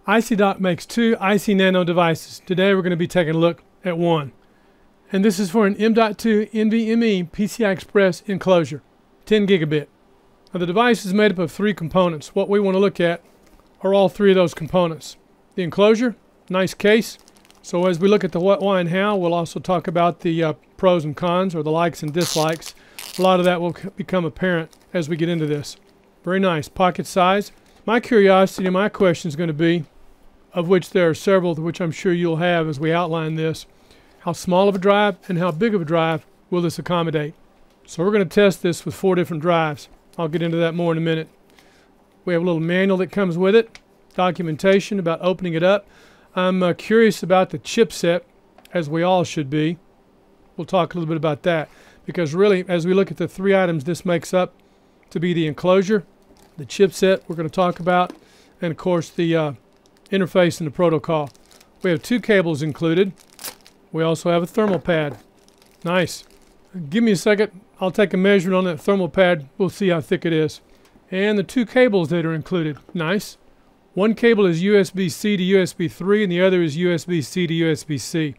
Icy Dock makes two ICYNano devices. Today we're going to be taking a look at one. And this is for an M.2 NVMe PCIe Enclosure, 10 gigabit. Now the device is made up of three components. What we want to look at are all three of those components. The enclosure, nice case. So as we look at the what, why, and how, we'll also talk about the pros and cons, or the likes and dislikes. A lot of that will become apparent as we get into this. Very nice. Pocket size. My curiosity and my question is going to be, of which there are several, which I'm sure you'll have as we outline this, how small of a drive and how big of a drive will this accommodate? So we're going to test this with 4 different drives. I'll get into that more in a minute. We have a little manual that comes with it, documentation about opening it up. I'm curious about the chipset, as we all should be. We'll talk a little bit about that, because really, as we look at the three items this makes up to be the enclosure, the chipset we're going to talk about, and of course the interface and the protocol. We have 2 cables included. We also have a thermal pad. Nice. Give me a second. I'll take a measurement on that thermal pad. We'll see how thick it is. And the 2 cables that are included. Nice. One cable is USB-C to USB 3 and the other is USB-C to USB-C.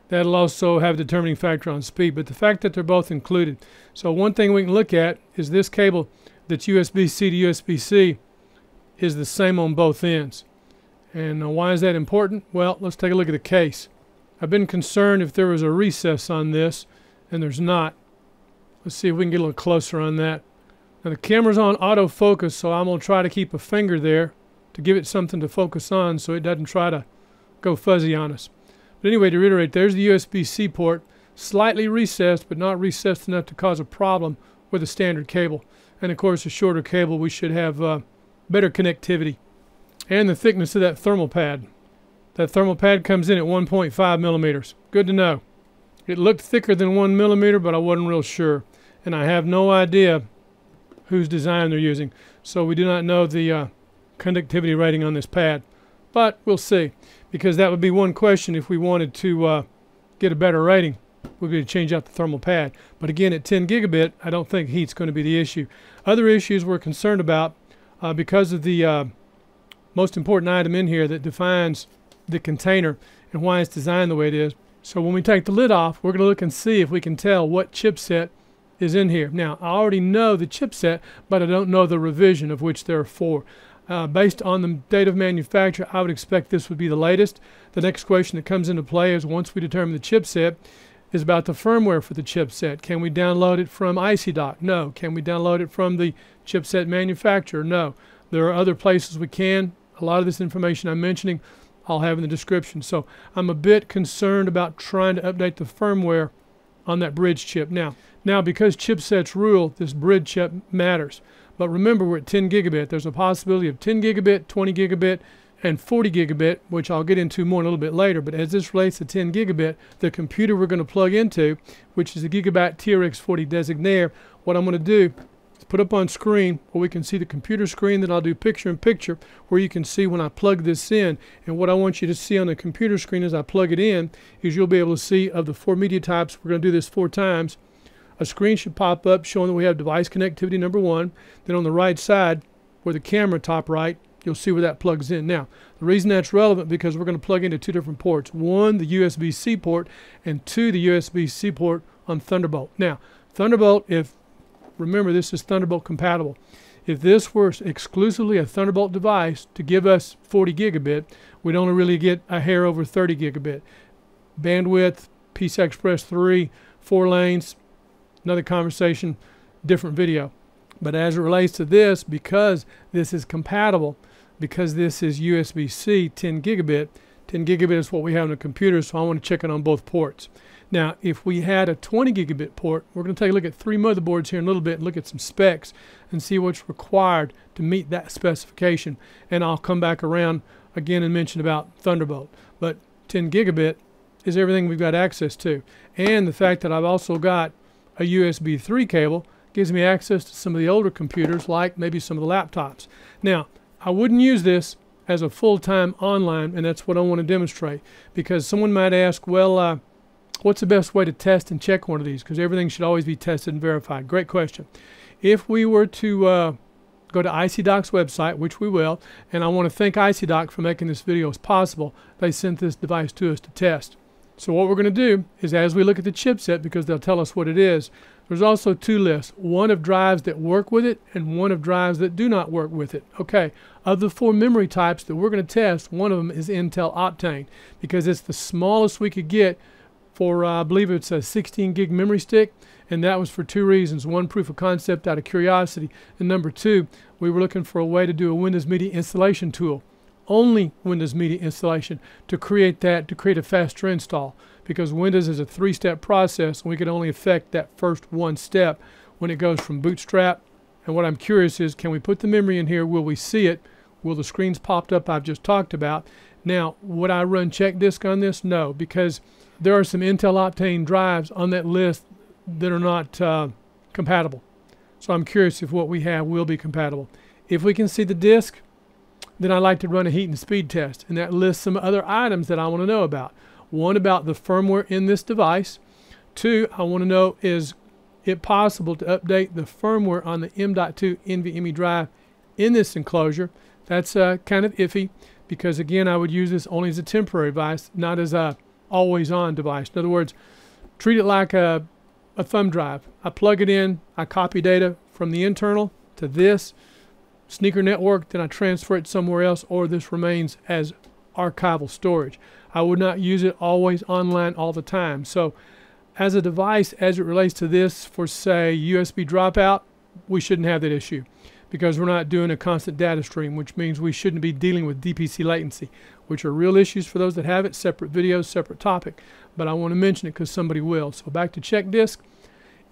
That'll also have a determining factor on speed, but the fact that they're both included. So one thing we can look at is this cable that's USB-C to USB-C is the same on both ends. And why is that important? Well, let's take a look at the case. I've been concerned if there was a recess on this, and there's not. Let's see if we can get a little closer on that. Now the camera's on autofocus, so I'm going to try to keep a finger there to give it something to focus on so it doesn't try to go fuzzy on us. But anyway, to reiterate, there's the USB-C port, slightly recessed, but not recessed enough to cause a problem with a standard cable. And of course, a shorter cable, we should have better connectivity. And the thickness of that thermal pad. That thermal pad comes in at 1.5 millimeters. Good to know. It looked thicker than 1 millimeter, but I wasn't real sure. And I have no idea whose design they're using. So we do not know the conductivity rating on this pad. But we'll see. Because that would be one question if we wanted to get a better rating. We're going to change out the thermal pad. But again, at 10 gigabit, I don't think heat's going to be the issue. Other issues we're concerned about because of the most important item in here that defines the container and why it's designed the way it is. So when we take the lid off, we're going to look and see if we can tell what chipset is in here. Now, I already know the chipset, but I don't know the revision, of which there are 4. Based on the date of manufacture, I would expect this would be the latest. The next question that comes into play is, once we determine the chipset, is about the firmware for the chipset. Can we download it from Icy Dock? No. Can we download it from the chipset manufacturer? No. There are other places we can. A lot of this information I'm mentioning I'll have in the description. So I'm a bit concerned about trying to update the firmware on that bridge chip. Now because chipsets rule, this bridge chip matters. But remember, we're at 10 gigabit. There's a possibility of 10 gigabit, 20 gigabit, and 40 gigabit, which I'll get into more in a little bit later. But as this relates to 10 gigabit, the computer we're going to plug into, which is the Gigabyte TRX40 Designaire, what I'm going to do is put up on screen where we can see the computer screen. Then I'll do picture-in-picture where you can see when I plug this in. And what I want you to see on the computer screen as I plug it in is you'll be able to see, of the 4 media types, we're going to do this 4 times, a screen should pop up showing that we have device connectivity number 1. Then on the right side, where the camera top right, you'll see where that plugs in. Now, the reason that's relevant because we're going to plug into 2 different ports. 1, the USB-C port, and 2, the USB-C port on Thunderbolt. Now, Thunderbolt, remember this is Thunderbolt compatible. If this were exclusively a Thunderbolt device to give us 40 gigabit, we'd only really get a hair over 30 gigabit. Bandwidth, PCIe 3, 4 lanes, another conversation, different video. But as it relates to this, because this is compatible, because this is USB-C 10 gigabit is what we have on the computer, so I want to check it on both ports. Now, if we had a 20 gigabit port, we're going to take a look at 3 motherboards here in a little bit and look at some specs and see what's required to meet that specification. And I'll come back around again and mention about Thunderbolt. But 10 gigabit is everything we've got access to. And the fact that I've also got a USB 3 cable gives me access to some of the older computers, like maybe some of the laptops. Now, I wouldn't use this as a full-time online, and that's what I want to demonstrate, because someone might ask, well, what's the best way to test and check one of these? Because everything should always be tested and verified. Great question. If we were to go to Icy Dock's website, which we will, and I want to thank Icy Dock for making this video as possible. They sent this device to us to test. So what we're going to do is, as we look at the chipset, because they'll tell us what it is, there's also two lists, one of drives that work with it and one of drives that do not work with it. Okay, of the 4 memory types that we're going to test, one of them is Intel Optane, because it's the smallest we could get for, I believe it's a 16 gig memory stick, and that was for 2 reasons. One, proof of concept out of curiosity, and number 2, we were looking for a way to do a Windows Media installation tool. Only Windows Media installation to create a faster install, because Windows is a 3-step process and we could only affect that first 1 step when it goes from bootstrap. And what I'm curious is, can we put the memory in here? Will we see it? Will the screens popped up I've just talked about? Now, would I run check disk on this? No, because there are some Intel Optane drives on that list that are not compatible. So I'm curious if what we have will be compatible. If we can see the disk, then I like to run a heat and speed test, and that lists some other items that I want to know about. One, about the firmware in this device. 2, I want to know, is it possible to update the firmware on the M.2 NVMe drive in this enclosure? That's kind of iffy, because again, I would use this only as a temporary device, not as a always-on device. In other words, treat it like a thumb drive. I plug it in, I copy data from the internal to this sneaker network, then I transfer it somewhere else, or this remains as archival storage. I would not use it always online all the time. So as a device, as it relates to this, for say USB dropout, we shouldn't have that issue, because we're not doing a constant data stream, which means we shouldn't be dealing with DPC latency, which are real issues for those that have it. Separate videos, separate topic, but I want to mention it because somebody will. So back to check disk.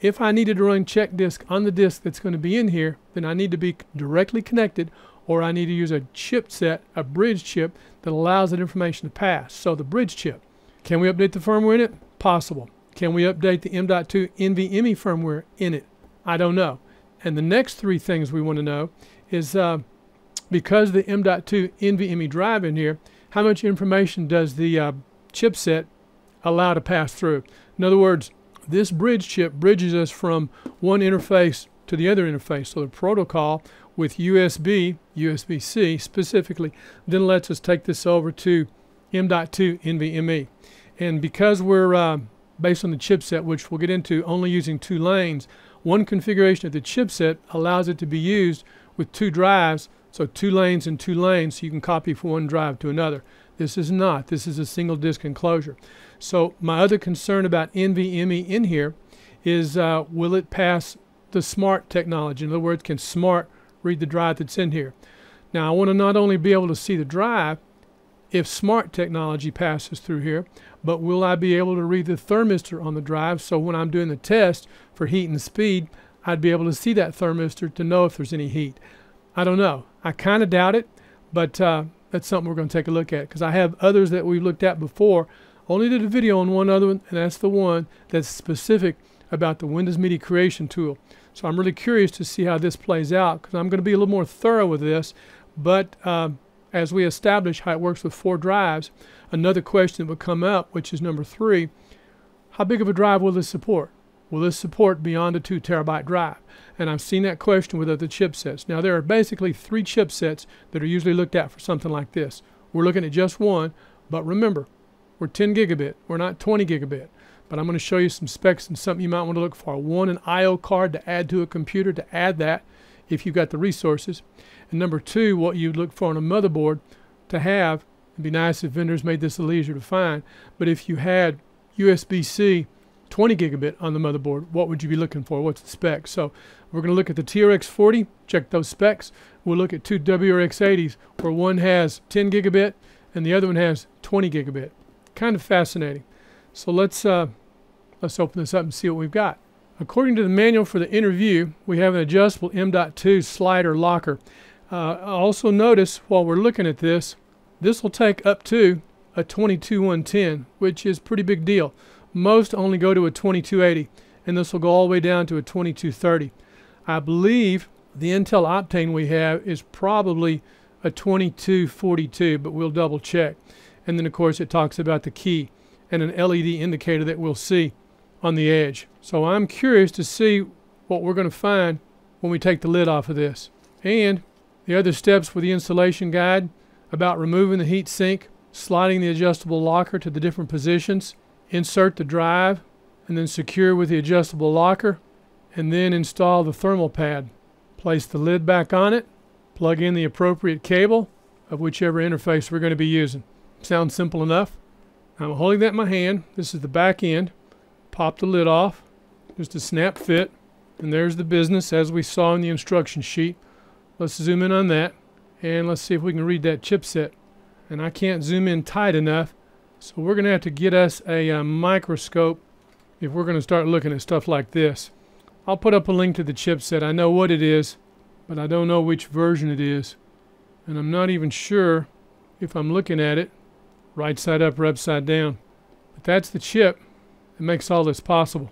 If I needed to run check disk on the disk that's going to be in here, then I need to be directly connected, or I need to use a chipset, a bridge chip, that allows that information to pass. So the bridge chip. Can we update the firmware in it? Possible. Can we update the M.2 NVMe firmware in it? I don't know. And the next 3 things we want to know is, because the M.2 NVMe drive in here, how much information does the chipset allow to pass through? In other words, this bridge chip bridges us from one interface to the other interface. So the protocol with USB, USB-C specifically, then lets us take this over to M.2 NVMe. And because we're based on the chipset, which we'll get into, only using 2 lanes, one configuration of the chipset allows it to be used with 2 drives, so 2 lanes and 2 lanes, so you can copy from one drive to another. This is not. This is a single disk enclosure. So my other concern about NVMe in here is, will it pass the SMART technology? In other words, can SMART read the drive that's in here? Now, I want to not only be able to see the drive if SMART technology passes through here, but will I be able to read the thermistor on the drive, so when I'm doing the test for heat and speed, I'd be able to see that thermistor to know if there's any heat. I don't know. I kind of doubt it, but that's something we're going to take a look at, because I have others that we've looked at before. Only did a video on one other one, and that's the one that's specific about the Windows Media Creation tool. So I'm really curious to see how this plays out, because I'm going to be a little more thorough with this. But as we establish how it works with 4 drives, another question that would come up, which is number 3, how big of a drive will this support? Will this support beyond a 2 terabyte drive? And I've seen that question with other chipsets. Now, there are basically 3 chipsets that are usually looked at for something like this. We're looking at just one, but remember, we're 10 gigabit. We're not 20 gigabit. But I'm going to show you some specs and something you might want to look for. 1, an I/O card to add to a computer, to add that if you've got the resources. And number 2, what you'd look for on a motherboard to have. It'd be nice if vendors made this a little easier to find. But if you had USB-C 20 gigabit on the motherboard, what would you be looking for? What's the spec? So we're going to look at the TRX-40, check those specs. We'll look at 2 WRX-80s where one has 10 gigabit and the other one has 20 gigabit. Kind of fascinating. So let's open this up and see what we've got. According to the manual for the interview, we have an adjustable M.2 slider locker. Also notice while we're looking at this, this will take up to a 22110, which is a pretty big deal. Most only go to a 2280, and this will go all the way down to a 2230. I believe the Intel Optane we have is probably a 2242, but we'll double check. And then of course it talks about the key and an LED indicator that we'll see on the edge. So I'm curious to see what we're going to find when we take the lid off of this. And the other steps for the installation guide about removing the heat sink, sliding the adjustable locker to the different positions, insert the drive, and then secure with the adjustable locker, and then install the thermal pad. Place the lid back on it, plug in the appropriate cable of whichever interface we're going to be using. Sounds simple enough. I'm holding that in my hand. This is the back end. Pop the lid off, just a snap fit, and there's the business as we saw in the instruction sheet. Let's zoom in on that, and let's see if we can read that chipset. And I can't zoom in tight enough, so we're going to have to get us a microscope if we're going to start looking at stuff like this. I'll put up a link to the chipset. I know what it is, but I don't know which version it is. And I'm not even sure if I'm looking at it right side up or upside down. But that's the chip that makes all this possible.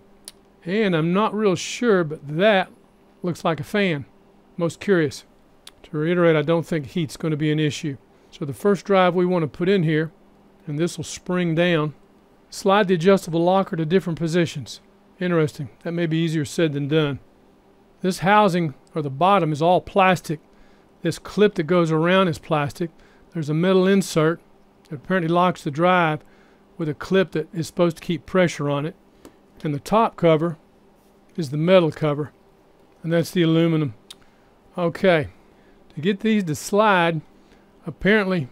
And I'm not real sure, but that looks like a fan. Most curious. To reiterate, I don't think heat's going to be an issue. So the first drive we want to put in here, and this will spring down. Slide the adjustable locker to different positions. Interesting. That may be easier said than done. This housing, or the bottom, is all plastic. This clip that goes around is plastic. There's a metal insert that apparently locks the drive with a clip that is supposed to keep pressure on it. And the top cover is the metal cover, and that's the aluminum. Okay, to get these to slide, apparently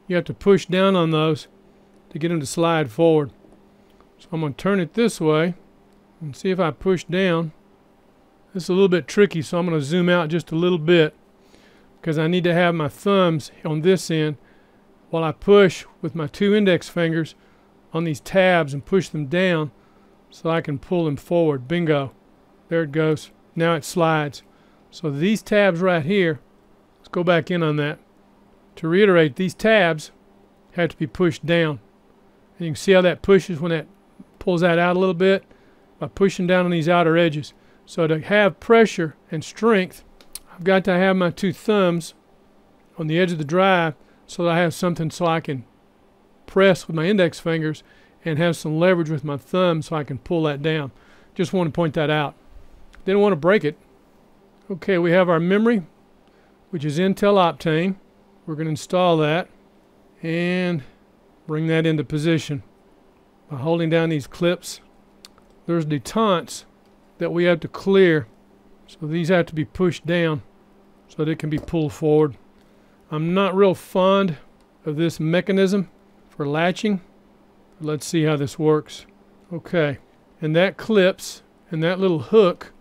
you have to push down on those to get them to slide forward. So I'm going to turn it this way and see if I push down. This is a little bit tricky, so I'm going to zoom out just a little bit because I need to have my thumbs on this end while I push with my 2 index fingers on these tabs and push them down so I can pull them forward. Bingo. There it goes. Now it slides. So these tabs right here, let's go back in on that. To reiterate, these tabs have to be pushed down. And you can see how that pushes when that pulls that out a little bit by pushing down on these outer edges. So to have pressure and strength, I've got to have my 2 thumbs on the edge of the drive so that I have something so I can press with my index fingers and have some leverage with my thumb so I can pull that down. Just want to point that out. Didn't want to break it. Okay, we have our memory, which is Intel Optane. We're going to install that and bring that into position by holding down these clips. There's detents that we have to clear, so these have to be pushed down so that it can be pulled forward. I'm not real fond of this mechanism for latching. Let's see how this works. Okay, and that clips, and that little hook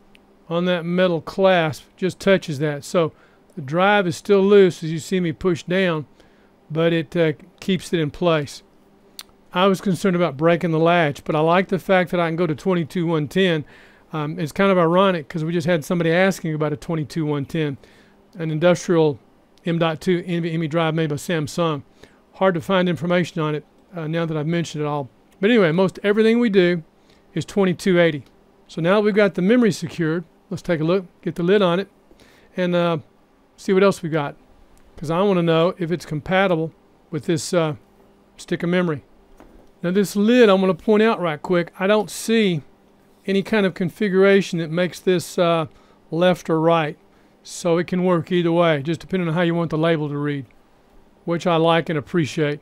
on that metal clasp just touches that. So the drive is still loose as you see me push down, but it keeps it in place. I was concerned about breaking the latch, but I like the fact that I can go to 22-110. It's kind of ironic because we just had somebody asking about a 22-110, an industrial M.2 NVMe drive made by Samsung. Hard to find information on it now that I've mentioned it all. But anyway, most everything we do is 2280. So now that we've got the memory secured, let's take a look, get the lid on it, and see what else we got. Because I want to know if it's compatible with this stick of memory. Now this lid, I'm going to point out right quick, I don't see any kind of configuration that makes this left or right. So it can work either way, just depending on how you want the label to read, which I like and appreciate.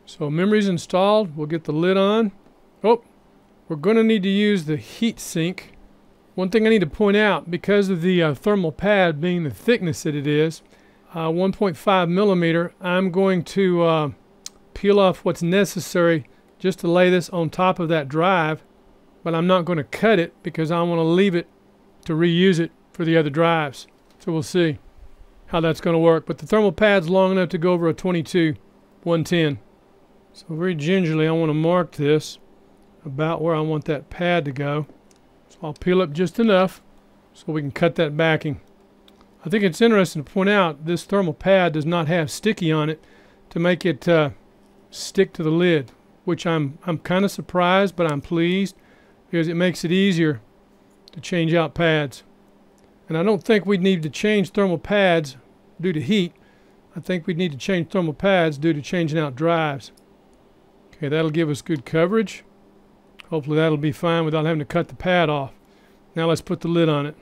So memory's installed, we'll get the lid on. Oh, we're going to need to use the heat sink. One thing I need to point out, because of the thermal pad being the thickness that it is, 1.5 millimeter, I'm going to peel off what's necessary just to lay this on top of that drive, but I'm not going to cut it because I want to leave it to reuse it for the other drives. So we'll see how that's going to work. But the thermal pad's long enough to go over a 22-110. So very gingerly I want to mark this about where I want that pad to go. So I'll peel up just enough so we can cut that backing. I think it's interesting to point out this thermal pad does not have sticky on it to make it stick to the lid, which I'm kind of surprised, but I'm pleased because it makes it easier to change out pads. And I don't think we'd need to change thermal pads due to heat. I think we'd need to change thermal pads due to changing out drives. Okay, that'll give us good coverage. Hopefully that'll be fine without having to cut the pad off. Now let's put the lid on it.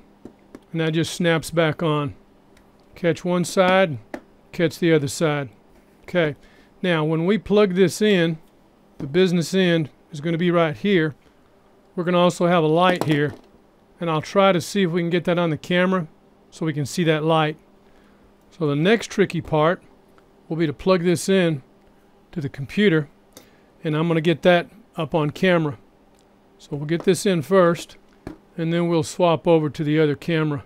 And that just snaps back on. Catch one side, catch the other side. Okay, now when we plug this in, the business end is going to be right here. We're going to also have a light here, and I'll try to see if we can get that on the camera so we can see that light. So the next tricky part will be to plug this in to the computer, and I'm going to get that up on camera. So we'll get this in first, and then we'll swap over to the other camera.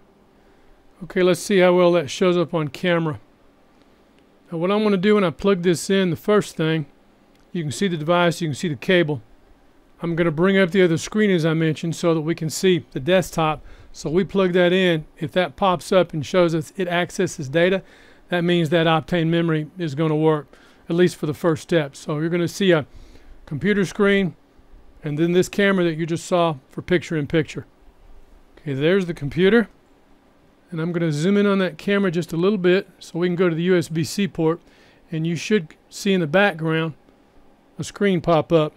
Okay, let's see how well that shows up on camera. Now what I'm going to do when I plug this in, the first thing, you can see the device, you can see the cable. I'm going to bring up the other screen as I mentioned so that we can see the desktop. So we plug that in. If that pops up and shows us it accesses data, that means that Optane memory is going to work, at least for the first step. So you're going to see a computer screen and then this camera that you just saw for picture-in-picture. Okay, there's the computer. And I'm going to zoom in on that camera just a little bit so we can go to the USB-C port, and you should see in the background a screen pop up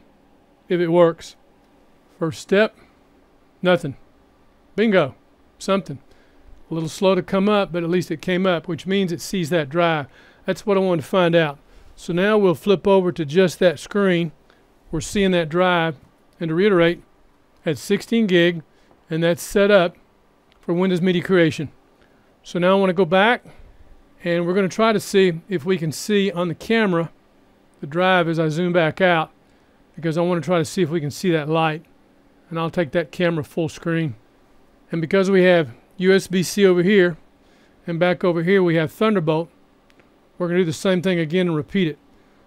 if it works. First step, nothing. Bingo, something. A little slow to come up, but at least it came up, which means it sees that drive. That's what I wanted to find out. So now we'll flip over to just that screen. We're seeing that drive, and to reiterate, that's 16 gig, and that's set up for Windows Media Creation. So now I want to go back, and we're going to try to see if we can see on the camera the drive as I zoom back out, because I want to try to see if we can see that light. And I'll take that camera full screen. And because we have USB-C over here and back over here we have Thunderbolt, we're going to do the same thing again and repeat it.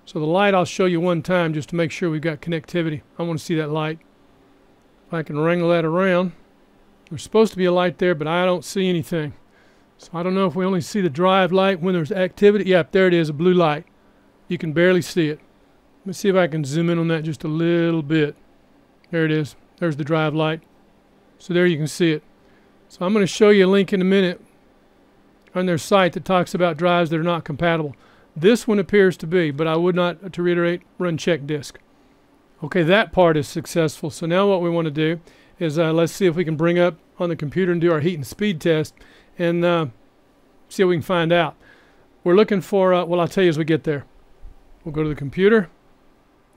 So the light I'll show you one time just to make sure we've got connectivity. I want to see that light. If I can wrangle that around. There's supposed to be a light there, but I don't see anything. So I don't know if we only see the drive light when there's activity. Yep, there it is, a blue light. You can barely see it. Let me see if I can zoom in on that just a little bit. There it is. There's the drive light. So there you can see it. So I'm going to show you a link in a minute on their site that talks about drives that are not compatible. This one appears to be, but I would not, to reiterate, run check disk. Okay, that part is successful. So now what we want to do is let's see if we can bring up on the computer and do our heat and speed test and see what we can find out. We're looking for, well, I'll tell you as we get there. We'll go to the computer.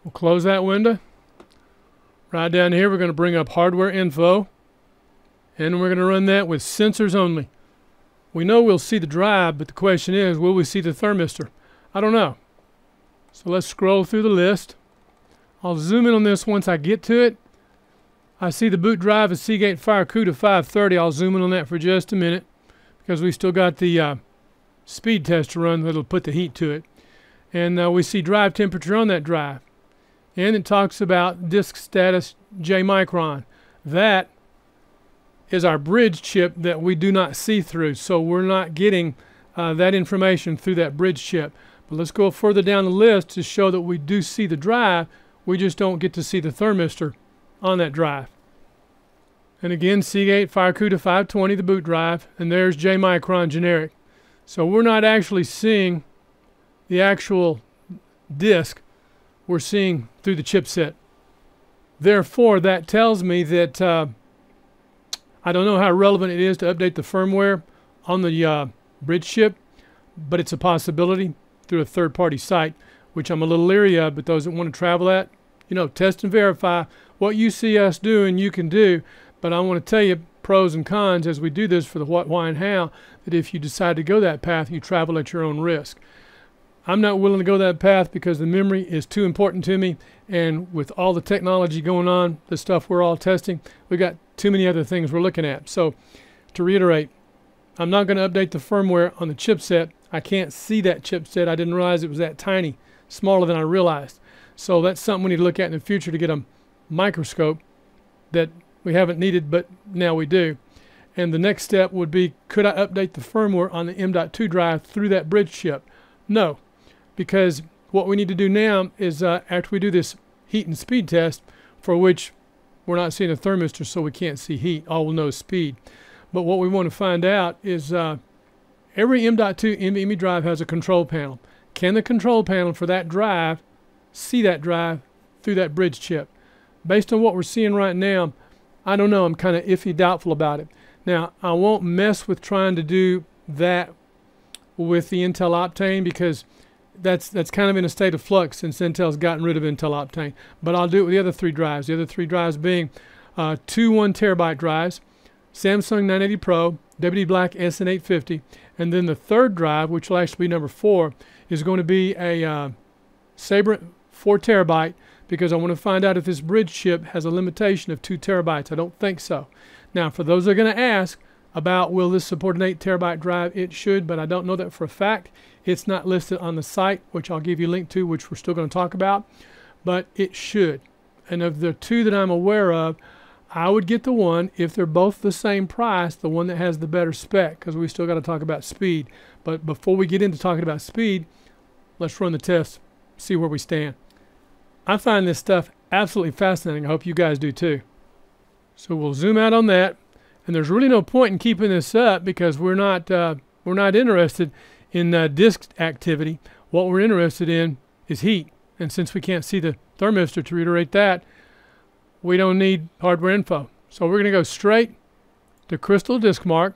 We'll close that window. Right down here, we're going to bring up hardware info, and we're going to run that with sensors only. We know we'll see the drive, but the question is, will we see the thermistor? I don't know. So let's scroll through the list. I'll zoom in on this once I get to it. I see the boot drive is Seagate Fire CUDA 530. I'll zoom in on that for just a minute because we still got the speed test to run that'll put the heat to it. And we see drive temperature on that drive. And it talks about disk status J micron. That is our bridge chip that we do not see through. So we're not getting that information through that bridge chip. But let's go further down the list to show that we do see the drive. We just don't get to see the thermistor on that drive. And again, Seagate Fire CUDA 520, the boot drive, and there's J micron generic. So we're not actually seeing the actual disk. We're seeing through the chipset. Therefore, that tells me that I don't know how relevant it is to update the firmware on the bridge chip, but it's a possibility through a third-party site, which I'm a little leery of, but those that want to travel that, you know, test and verify. What you see us doing, you can do, but I want to tell you pros and cons as we do this for the what, why, and how, that if you decide to go that path, you travel at your own risk. I'm not willing to go that path because the memory is too important to me, and with all the technology going on, the stuff we're all testing, we got too many other things we're looking at. So to reiterate, I'm not going to update the firmware on the chipset. I can't see that chipset. I didn't realize it was that tiny, smaller than I realized. So that's something we need to look at in the future to get a microscope that we haven't needed, but now we do. And the next step would be, could I update the firmware on the M.2 drive through that bridge chip? No, because what we need to do now is after we do this heat and speed test, for which we're not seeing a thermistor, so we can't see heat. All we'll know is speed. But what we want to find out is every M.2 NVMe drive has a control panel. Can the control panel for that drive see that drive through that bridge chip? Based on what we're seeing right now, I don't know. I'm kind of iffy, doubtful about it. Now, I won't mess with trying to do that with the Intel Optane because that's kind of in a state of flux since Intel's gotten rid of Intel Optane. But I'll do it with the other three drives. The other three drives being two 1 terabyte drives, Samsung 980 Pro, WD Black SN850, and then the third drive, which will actually be number 4, is going to be a Sabrent 4 terabyte because I want to find out if this bridge chip has a limitation of 2 terabytes. I don't think so. Now, for those that are going to ask about will this support an 8 terabyte drive, it should, but I don't know that for a fact. It's not listed on the site, which I'll give you a link to, which we're still going to talk about, but it should. And of the two that I'm aware of, I would get the one, if they're both the same price, the one that has the better spec, because we still got to talk about speed. But before we get into talking about speed, let's run the test, see where we stand. I find this stuff absolutely fascinating. I hope you guys do too. So we'll zoom out on that, and there's really no point in keeping this up because we're not interested in disk activity. What we're interested in is heat, and since we can't see the thermistor, to reiterate that, we don't need hardware info. So we're going to go straight to Crystal Disk Mark,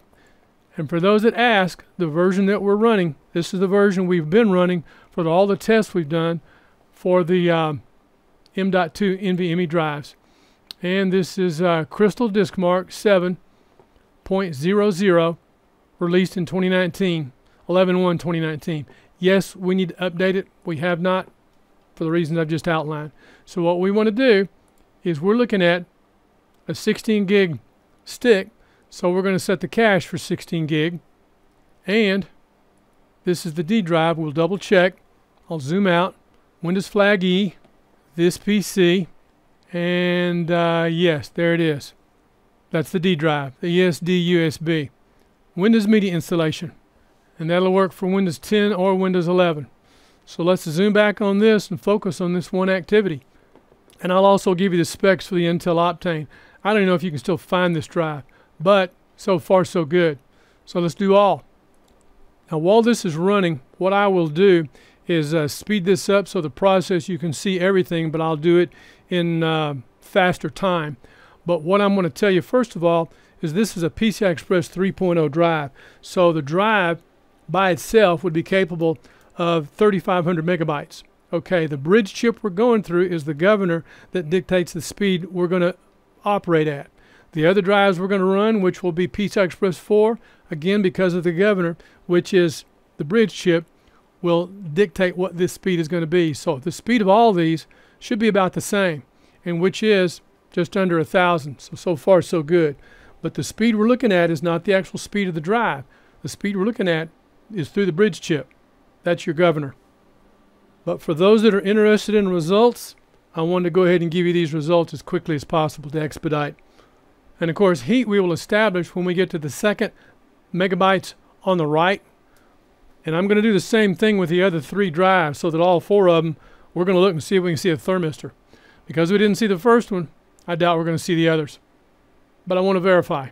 and for those that ask, the version that we're running, this is the version we've been running for all the tests we've done for the M.2 NVMe drives. And this is Crystal Disk Mark 7.00, released in 2019, 11/1/2019. Yes, we need to update it. We have not, for the reasons I've just outlined. So what we want to do is we're looking at a 16 gig stick. So we're going to set the cache for 16 gig. And this is the D drive. We'll double check. I'll zoom out. Windows flag E, this PC, and yes, there it is. That's the D drive, the ESD USB. Windows Media Installation. And that'll work for Windows 10 or Windows 11. So let's zoom back on this and focus on this one activity. And I'll also give you the specs for the Intel Optane. I don't even know if you can still find this drive, but so far so good. So let's do all. Now while this is running, what I will do is speed this up so the process you can see everything, but I'll do it in faster time. But what I'm going to tell you first of all is this is a PCI Express 3.0 drive. So the drive by itself would be capable of 3,500 megabytes. Okay, the bridge chip we're going through is the governor that dictates the speed we're going to operate at. The other drives we're going to run, which will be PCI Express 4, again because of the governor, which is the bridge chip, will dictate what this speed is going to be. So the speed of all these should be about the same, and which is just under 1,000. So far so good. But the speed we're looking at is not the actual speed of the drive. The speed we're looking at is through the bridge chip. That's your governor. But for those that are interested in results, I wanted to go ahead and give you these results as quickly as possible to expedite. And of course, heat we will establish when we get to the second megabytes on the right. And I'm going to do the same thing with the other three drives so that all four of them, we're going to look and see if we can see a thermistor. Because we didn't see the first one, I doubt we're going to see the others. But I want to verify.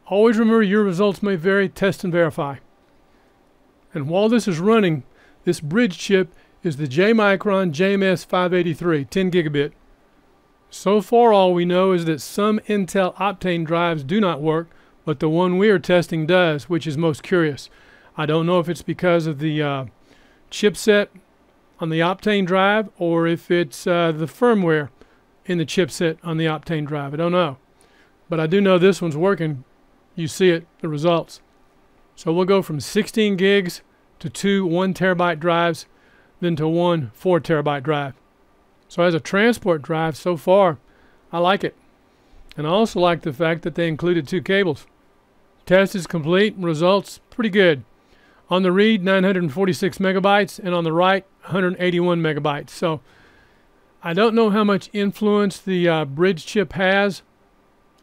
Always remember your results may vary, test and verify. And while this is running, this bridge chip is the J-Micron JMS 583, 10 gigabit. So far all we know is that some Intel Optane drives do not work, but the one we are testing does, which is most curious. I don't know if it's because of the chipset on the Optane drive or if it's the firmware in the chipset on the Optane drive. I don't know. But I do know this one's working. You see it, the results. So we'll go from 16 gigs to two 1 terabyte drives, then to one 4 terabyte drive. So as a transport drive, so far, I like it. And I also like the fact that they included 2 cables. Test is complete, results pretty good. On the read, 946 megabytes, and on the write, 181 megabytes. So I don't know how much influence the bridge chip has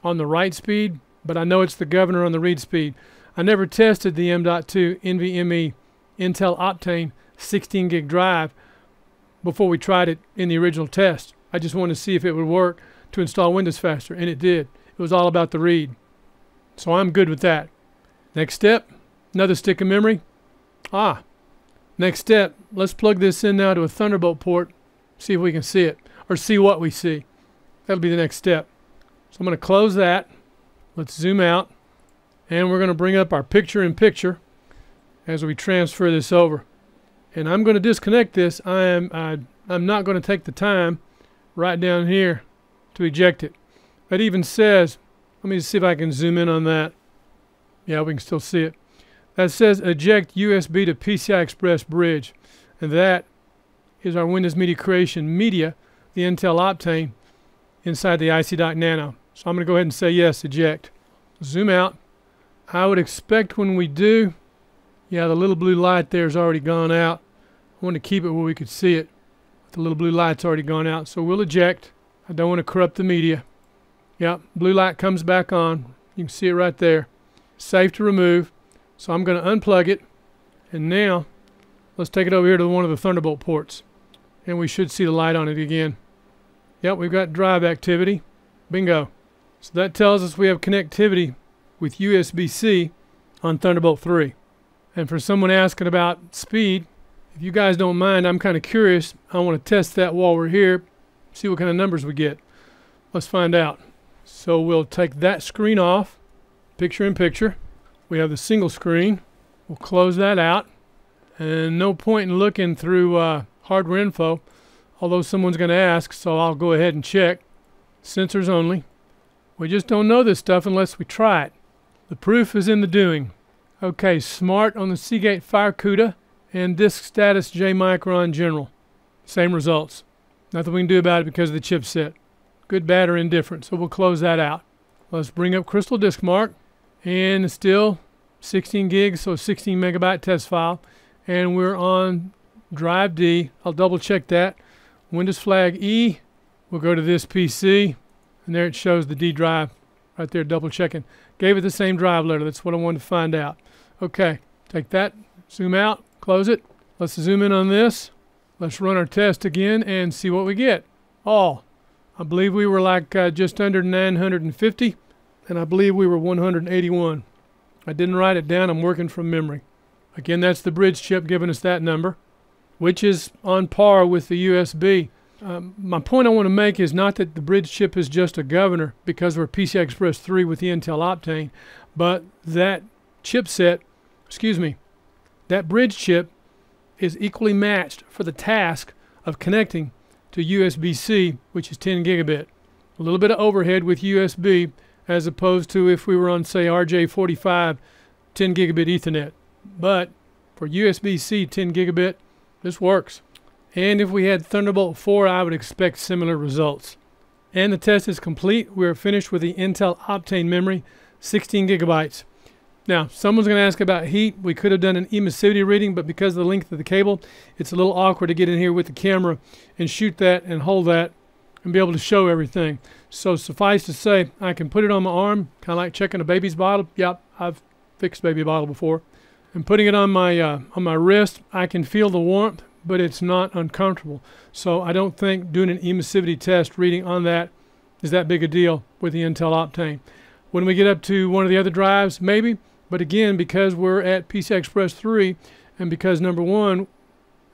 on the write speed, but I know it's the governor on the read speed. I never tested the M.2 NVMe Intel Optane 16 gig drive before we tried it in the original test. I just wanted to see if it would work to install Windows faster, and it did. It was all about the read. So I'm good with that. Next step, another stick of memory. Next step, let's plug this in now to a Thunderbolt port, see if we can see it, or see what we see. That'll be the next step. So I'm going to close that. Let's zoom out, and we're going to bring up our picture-in-picture. as we transfer this over. And I'm going to disconnect this. I'm not going to take the time right down here to eject it. That even says, let me see if I can zoom in on that. Yeah, we can still see it. That says eject USB to PCI Express bridge. And that is our Windows Media Creation media, the Intel Optane, inside the Icy Dock Nano. So I'm going to go ahead and say yes, eject. Zoom out. I would expect when we do, yeah, the little blue light there has already gone out. I want to keep it where we could see it. The little blue light's already gone out, so we'll eject. I don't want to corrupt the media. Yep, blue light comes back on. You can see it right there. Safe to remove. So I'm going to unplug it. And now, let's take it over here to one of the Thunderbolt ports. And we should see the light on it again. Yep, we've got drive activity. Bingo. So that tells us we have connectivity with USB-C on Thunderbolt 3. And for someone asking about speed, if you guys don't mind, I'm kind of curious. I want to test that while we're here, see what kind of numbers we get. Let's find out. So we'll take that screen off, picture in picture. We have the single screen. We'll close that out. And no point in looking through hardware info, although someone's going to ask, so I'll go ahead and check. Sensors only. We just don't know this stuff unless we try it. The proof is in the doing. Okay, smart on the Seagate FireCuda and disk status J-Micron General. Same results. Nothing we can do about it because of the chipset. Good, bad, or indifferent. So we'll close that out. Let's bring up Crystal Disk Mark. And it's still 16 gigs, so 16 megabyte test file. And we're on drive D. I'll double check that. Windows flag E. We'll go to this PC. And there it shows the D drive right there, double checking. Gave it the same drive letter. That's what I wanted to find out. Okay, take that, zoom out, close it. Let's zoom in on this. Let's run our test again and see what we get. All. I believe we were like just under 950, and I believe we were 181. I didn't write it down. I'm working from memory. Again, that's the bridge chip giving us that number, which is on par with the USB. My point I want to make is not that the bridge chip is just a governor because we're PCI Express 3 with the Intel Optane, but that chipset, that bridge chip is equally matched for the task of connecting to USB-C, which is 10 gigabit. A little bit of overhead with USB as opposed to if we were on, say, RJ45 10 gigabit Ethernet. But for USB-C 10 gigabit, this works. And if we had Thunderbolt 4, I would expect similar results. And the test is complete. We're finished with the Intel Optane memory, 16 gigabytes. Now, someone's going to ask about heat. We could have done an emissivity reading, but because of the length of the cable, it's a little awkward to get in here with the camera and shoot that and hold that and be able to show everything. So suffice to say, I can put it on my arm, kind of like checking a baby's bottle. Yep, I've fixed baby bottle before. And putting it on my wrist, I can feel the warmth, but it's not uncomfortable. So I don't think doing an emissivity test reading on that is that big a deal with the Intel Optane. When we get up to one of the other drives, maybe. But again, because we're at PCI Express 3, and because number one,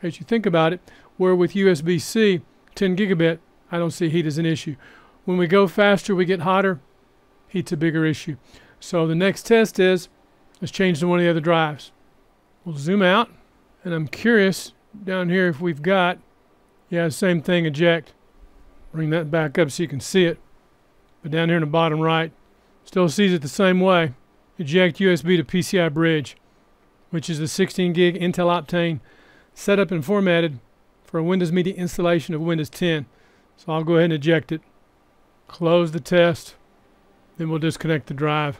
as you think about it, we're with USB-C 10 gigabit, I don't see heat as an issue. When we go faster, we get hotter, heat's a bigger issue. So the next test is, let's change to one of the other drives. We'll zoom out, and I'm curious down here if we've got, yeah, same thing, eject. Bring that back up so you can see it. But down here in the bottom right, still sees it the same way. Eject USB to PCI bridge, which is the 16 gig Intel Optane set up and formatted for a Windows Media installation of Windows 10. So I'll go ahead and eject it. Close the test. Then we'll disconnect the drive.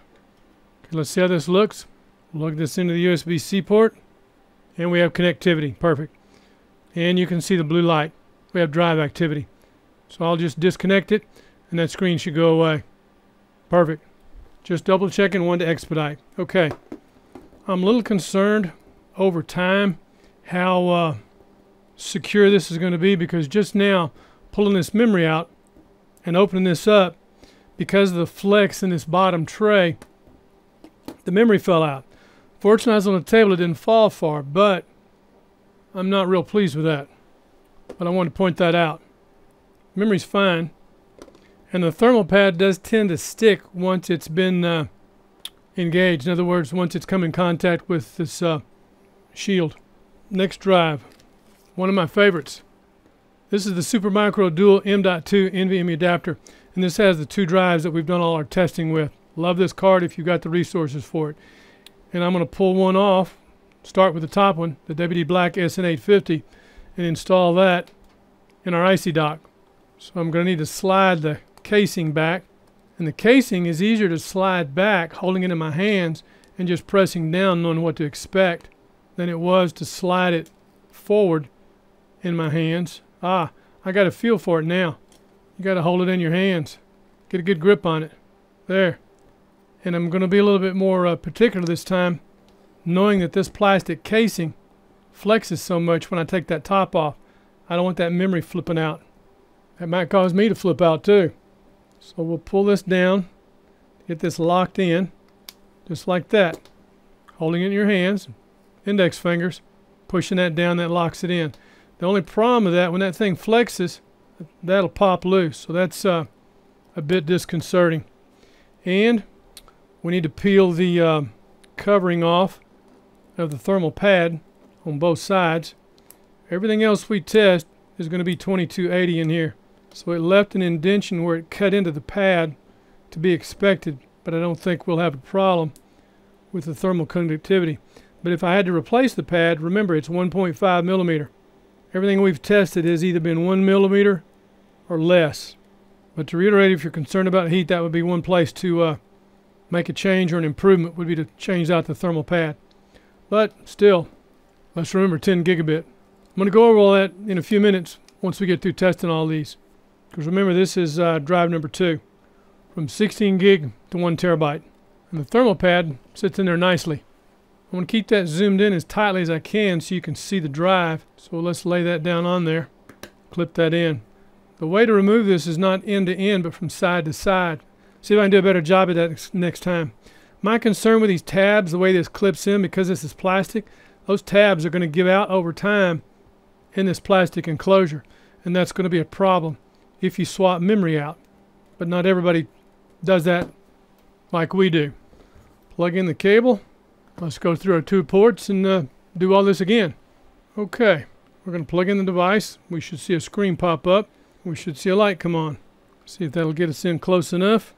Okay, let's see how this looks. We'll plug this into the USB-C port. And we have connectivity. Perfect. And you can see the blue light. We have drive activity. So I'll just disconnect it, and that screen should go away. Perfect. Just double checking, one to expedite. Okay. I'm a little concerned over time how secure this is going to be, because just now pulling this memory out and opening this up, because of the flex in this bottom tray, the memory fell out. Fortunately, I was on the table, it didn't fall far, but I'm not real pleased with that. But I want to point that out. Memory's fine. And the thermal pad does tend to stick once it's been engaged. In other words, once it's come in contact with this shield. Next drive, one of my favorites. This is the Supermicro Dual M.2 NVMe adapter, and this has the 2 drives that we've done all our testing with. Love this card if you've got the resources for it. And I'm going to pull one off, start with the top one, the WD Black SN850, and install that in our Icy Dock. So I'm going to need to slide the casing back, and the casing is easier to slide back holding it in my hands and just pressing down knowing what to expect than it was to slide it forward in my hands. I got a feel for it now. You got to hold it in your hands, get a good grip on it. There. And I'm going to be a little bit more particular this time, knowing that this plastic casing flexes so much when I take that top off. I don't want that memory flipping out. That might cause me to flip out too. So we'll pull this down, get this locked in, just like that. Holding it in your hands, index fingers, pushing that down, that locks it in. The only problem with that, when that thing flexes, that'll pop loose. So that's a bit disconcerting. And we need to peel the covering off of the thermal pad on both sides. Everything else we test is going to be 2280 in here. So it left an indentation where it cut into the pad, to be expected, but I don't think we'll have a problem with the thermal conductivity. But if I had to replace the pad, remember it's 1.5 millimeter. Everything we've tested has either been 1 millimeter or less. But to reiterate, if you're concerned about heat, that would be one place to make a change or an improvement, would be to change out the thermal pad. But still, let's remember 10 gigabit. I'm going to go over all that in a few minutes once we get through testing all these. Because remember, this is drive number 2, from 16 gig to 1 terabyte. And the thermal pad sits in there nicely. I'm going to keep that zoomed in as tightly as I can so you can see the drive. So let's lay that down on there, clip that in. The way to remove this is not end to end, but from side to side. See if I can do a better job of that next time. My concern with these tabs, the way this clips in, because this is plastic, those tabs are going to give out over time in this plastic enclosure. And that's going to be a problem if you swap memory out. But not everybody does that like we do. Plug in the cable. Let's go through our 2 ports and do all this again. Okay, we're going to plug in the device. We should see a screen pop up. We should see a light come on. See if that'll get us in close enough.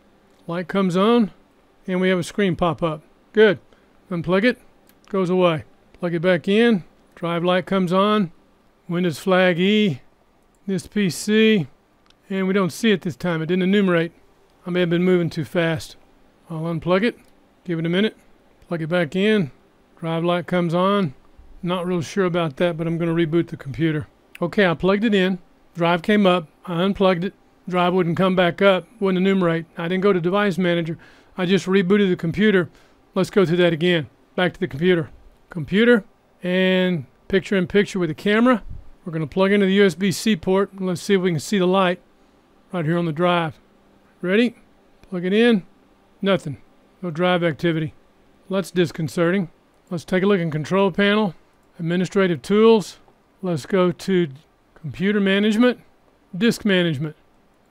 Light comes on, and we have a screen pop up. Good. Unplug it, goes away. Plug it back in. Drive light comes on. Windows flag E. This PC. And we don't see it this time. It didn't enumerate. I may have been moving too fast. I'll unplug it. Give it a minute. Plug it back in. Drive light comes on. Not real sure about that, but I'm going to reboot the computer. Okay, I plugged it in. Drive came up. I unplugged it. Drive wouldn't come back up. Wouldn't enumerate. I didn't go to Device Manager. I just rebooted the computer. Let's go through that again. Back to the computer. Computer and picture-in-picture with the camera. We're going to plug into the USB-C port. And let's see if we can see the light right here on the drive. Ready? Plug it in. Nothing. No drive activity. That's disconcerting. Let's take a look in Control Panel, Administrative Tools. Let's go to Computer Management, Disk Management.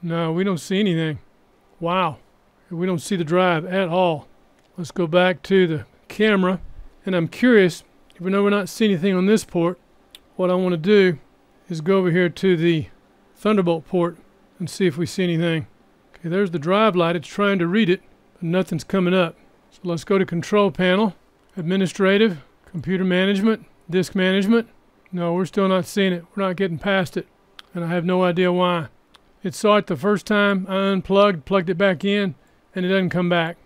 No, we don't see anything. Wow. We don't see the drive at all. Let's go back to the camera. And I'm curious, even though we're not seeing anything on this port, what I want to do is go over here to the Thunderbolt port and see if we see anything. Okay, there's the drive light. It's trying to read it, but nothing's coming up. So let's go to Control Panel, Administrative, Computer Management, Disk Management. No, we're still not seeing it. We're not getting past it, and I have no idea why. It saw it the first time. I unplugged, plugged it back in, and it doesn't come back.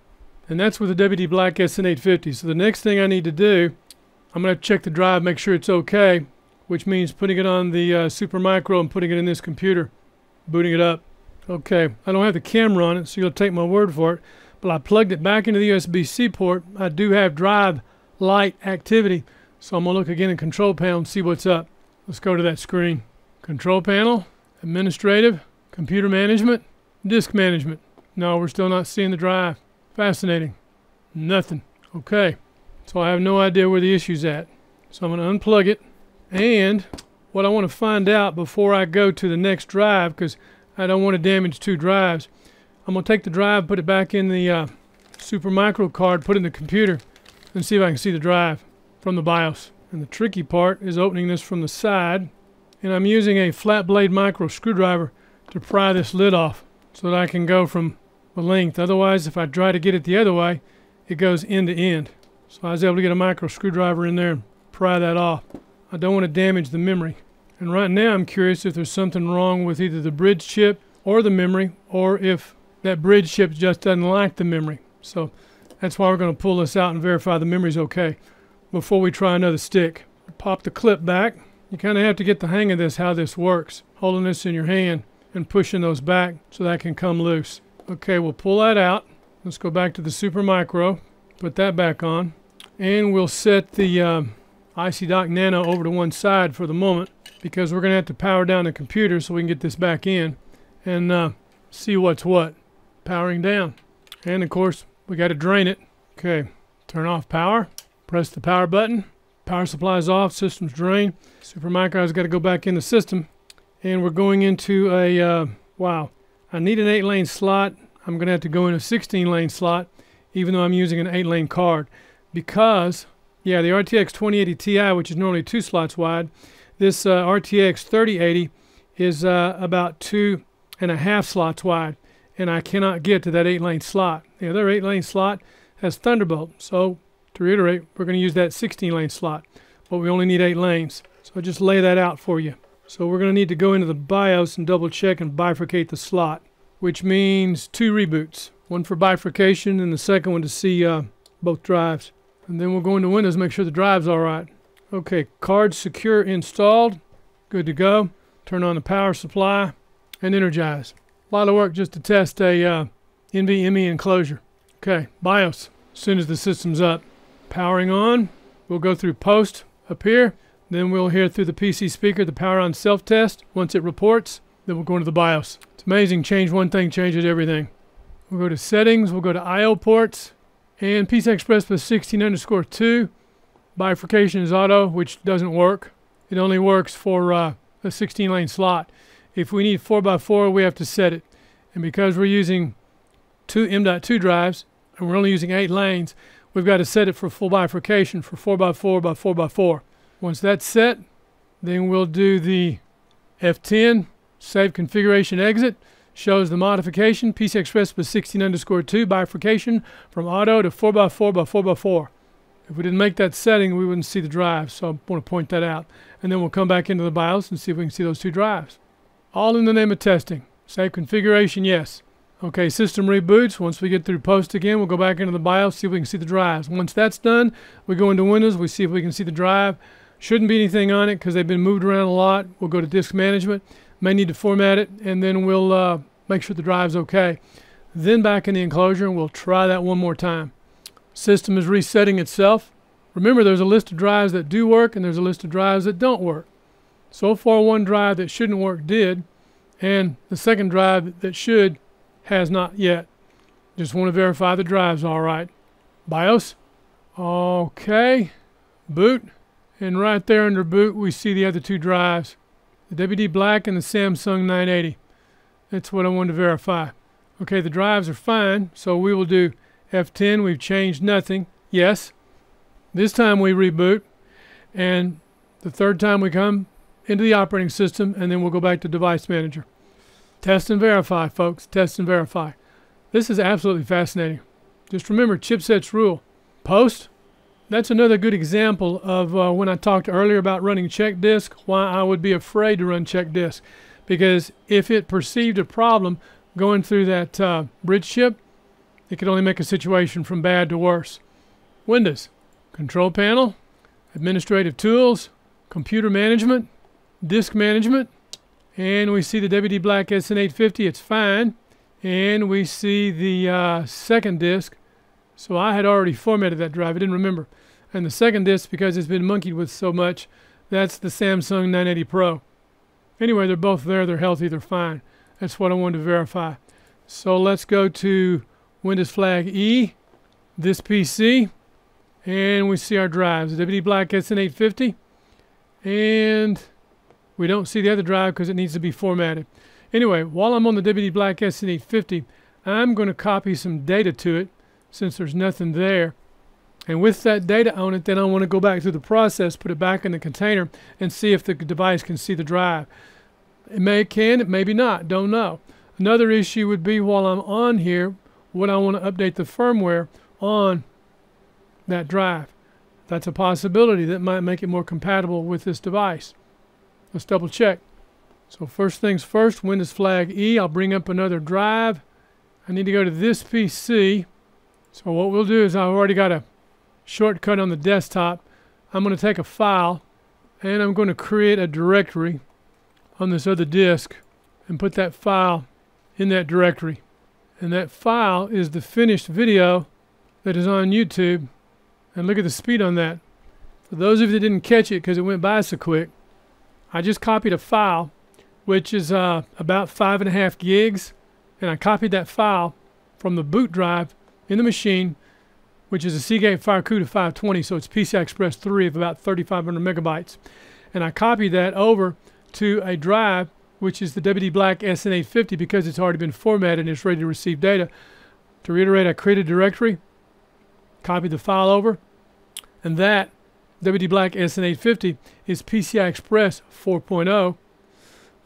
And that's with the WD Black SN850. So the next thing I need to do, I'm going to check the drive, make sure it's okay, which means putting it on the Supermicro and putting it in this computer, booting it up. Okay, I don't have the camera on it, so you'll take my word for it. But I plugged it back into the USB-C port. I do have drive light activity, so I'm going to look again in Control Panel and see what's up. Let's go to that screen. Control Panel, Administrative, Computer Management, Disk Management. No, we're still not seeing the drive. Fascinating. Nothing. Okay, so I have no idea where the issue's at. So I'm going to unplug it. And what I want to find out before I go to the next drive, because I don't want to damage 2 drives, I'm going to take the drive, put it back in the Supermicro card, put it in the computer, and see if I can see the drive from the BIOS. And the tricky part is opening this from the side. And I'm using a flat blade micro screwdriver to pry this lid off so that I can go from the length. Otherwise, if I try to get it the other way, it goes end to end. So I was able to get a micro screwdriver in there and pry that off. I don't want to damage the memory. And right now I'm curious if there's something wrong with either the bridge chip or the memory, or if that bridge chip just doesn't like the memory. So that's why we're going to pull this out and verify the memory's okay before we try another stick. Pop the clip back. You kind of have to get the hang of this, how this works. Holding this in your hand and pushing those back so that can come loose. Okay, we'll pull that out. Let's go back to the Super Micro. Put that back on. And we'll set the Icy Dock Nano over to one side for the moment, because we're going to have to power down the computer so we can get this back in and see what's what. Powering down. And of course, we got to drain it. Okay, turn off power. Press the power button. Power supply's off, system's drained. Super Micro's got to go back in the system. And we're going into a, wow, I need an 8-lane slot. I'm going to have to go in a 16-lane slot, even though I'm using an 8-lane card. Because, yeah, the RTX 2080 Ti, which is normally 2 slots wide, this RTX 3080 is about 2.5 slots wide. And I cannot get to that 8-lane slot. The other 8-lane slot has Thunderbolt. So, to reiterate, we're going to use that 16-lane slot. But we only need 8 lanes. So I'll just lay that out for you. So we're going to need to go into the BIOS and double check and bifurcate the slot, which means 2 reboots. One for bifurcation and the second one to see both drives. And then we'll go into Windows, make sure the drive's all right. Okay, card secure installed. Good to go. Turn on the power supply and energize. A lot of work just to test a NVMe enclosure. Okay, BIOS. As soon as the system's up. Powering on. We'll go through post up here. Then we'll hear through the PC speaker the power on self-test. Once it reports, then we'll go into the BIOS. It's amazing. Change one thing, changes everything. We'll go to settings. We'll go to I/O ports. And PCI Express plus 16_2. Bifurcation is auto, which doesn't work. It only works for a 16-lane slot. If we need 4x4, we have to set it. And because we're using 2 M.2 drives, and we're only using 8 lanes, we've got to set it for full bifurcation for 4x4 by 4x4. Once that's set, then we'll do the F10, save configuration exit, shows the modification, PCI Express plus 16_2 bifurcation from auto to 4x4 by 4x4. If we didn't make that setting, we wouldn't see the drives, so I want to point that out. And then we'll come back into the BIOS and see if we can see those 2 drives. All in the name of testing. Save configuration, yes. Okay, system reboots. Once we get through post again, we'll go back into the BIOS, see if we can see the drives. Once that's done, we go into Windows, we see if we can see the drive. Shouldn't be anything on it because they've been moved around a lot. We'll go to disk management. May need to format it, and then we'll make sure the drive's okay. Then back in the enclosure, and we'll try that one more time. System is resetting itself. Remember, there's a list of drives that do work, and there's a list of drives that don't work. So far, one drive that shouldn't work did, and the second drive that should has not yet. Just want to verify the drive's all right. BIOS. Okay. Boot. And right there under boot, we see the other 2 drives. The WD Black and the Samsung 980. That's what I wanted to verify. Okay, the drives are fine, so we will do F10. We've changed nothing. Yes. This time we reboot. And the third time we come into the operating system, and then we'll go back to Device Manager. Test and verify, folks. Test and verify. This is absolutely fascinating. Just remember, chipsets rule. Post. That's another good example of when I talked earlier about running check disk, why I would be afraid to run check disk. Because if it perceived a problem going through that bridge chip, it could only make a situation from bad to worse. Windows. Control panel. Administrative tools. Computer management. Disk management. And we see the WD Black SN850. It's fine. And we see the second disk. So I had already formatted that drive. I didn't remember. And the second disk, because it's been monkeyed with so much, that's the Samsung 980 Pro. Anyway, they're both there. They're healthy. They're fine. That's what I wanted to verify. So let's go to Windows Flag E, this PC, and we see our drives. The WD Black SN850, and we don't see the other drive because it needs to be formatted. Anyway, while I'm on the WD Black SN850, I'm going to copy some data to it since there's nothing there. And with that data on it, then I want to go back through the process, put it back in the container, and see if the device can see the drive. It can, it maybe not, don't know. Another issue would be while I'm on here, would I want to update the firmware on that drive? That's a possibility that might make it more compatible with this device. Let's double check. So first things first, Windows flag E, I'll bring up another drive. I need to go to this PC. So what we'll do is I've already got a shortcut on the desktop. I'm going to take a file and I'm going to create a directory on this other disk and put that file in that directory. And that file is the finished video that is on YouTube. And look at the speed on that. For those of you that didn't catch it because it went by so quick, I just copied a file which is about 5.5 gigs, and I copied that file from the boot drive in the machine, which is a Seagate FireCuda 520, so it's PCI Express 3 of about 3,500 megabytes. And I copied that over to a drive, which is the WD Black SN850, because it's already been formatted and it's ready to receive data. To reiterate, I created a directory, copied the file over, and that WD Black SN850 is PCI Express 4.0,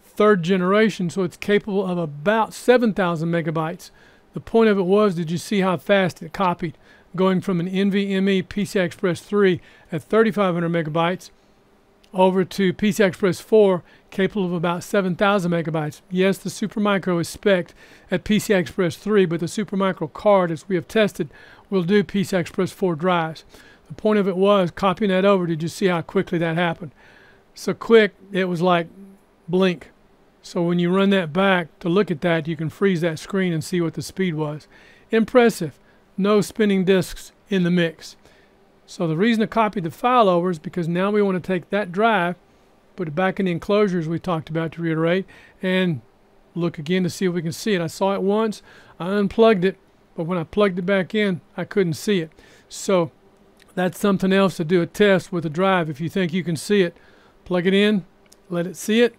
third generation, so it's capable of about 7,000 megabytes. The point of it was, did you see how fast it copied? Going from an NVMe PCI Express 3 at 3,500 megabytes over to PCI Express 4 capable of about 7,000 megabytes. Yes, the Supermicro is spec'd at PCI Express 3, but the Supermicro card, as we have tested, will do PCI Express 4 drives. The point of it was, copying that over, did you see how quickly that happened? So quick, it was like blink. So when you run that back to look at that, you can freeze that screen and see what the speed was. Impressive. No spinning disks in the mix. So the reason I copied the file over is because now we want to take that drive, put it back in the enclosures we talked about, to reiterate, and look again to see if we can see it. I saw it once, I unplugged it, but when I plugged it back in, I couldn't see it. So that's something else to do a test with a drive. If you think you can see it, plug it in, let it see it,